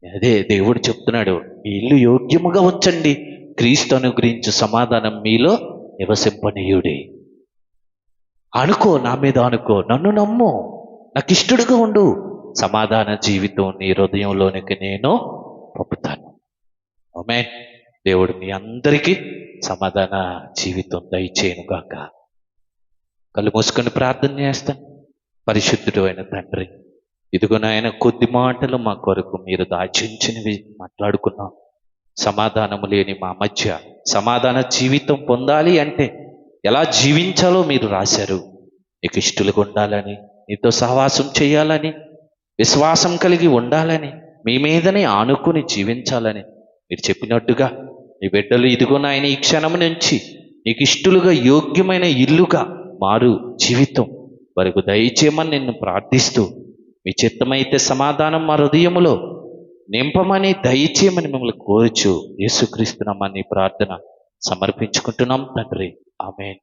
అదే దేవుడు చెప్తున్నాడు, ఈ ఇల్లు యోగ్యముగా ఉంచండి, క్రీస్తు అనుగ్రహించు సమాధానం మీలో నివసింపనీయుడి. అనుకో, నా మీద అనుకో, నన్ను నమ్ము, నాకు ఇష్టడుగా ఉండు. సమాధాన జీవితం నీ హృదయంలోనికి నేను పంపుతాను. ఆమేన్. దేవుడు మీ అందరికీ సమాధాన జీవితం దయచేయను గాక. కళ్ళు మూసుకొని ప్రార్థన చేస్తాను. పరిశుద్ధుడు అయిన తండ్రి, ఇదిగో నాయన, కొద్ది మాటలు మా కొరకు మీరు దాచించినవి మాట్లాడుకున్నాం. సమాధానము లేని మా మధ్య సమాధాన జీవితం పొందాలి అంటే ఎలా జీవించాలో మీరు రాశారు. నీకు ఇష్టలుగా ఉండాలని, నీతో సహవాసం చేయాలని, విశ్వాసం కలిగి ఉండాలని, మీ మీదనే ఆనుకుని జీవించాలని మీరు చెప్పినట్టుగా నీ బిడ్డలు ఇదిగో నాయన ఈ క్షణం నుంచి నీకు ఇష్టలుగా యోగ్యమైన ఇల్లుగా మారు జీవితం వరకు దయచేయమని నిన్ను ప్రార్థిస్తూ, మీ చిత్తమైతే సమాధానం మా హృదయములో నింపమని దయచేయమని మిమ్మల్ని కోరుచు యేసుక్రీస్తు నామమున ప్రార్థన సమర్పించుకుంటున్నాం తండ్రి. ఆమేన్.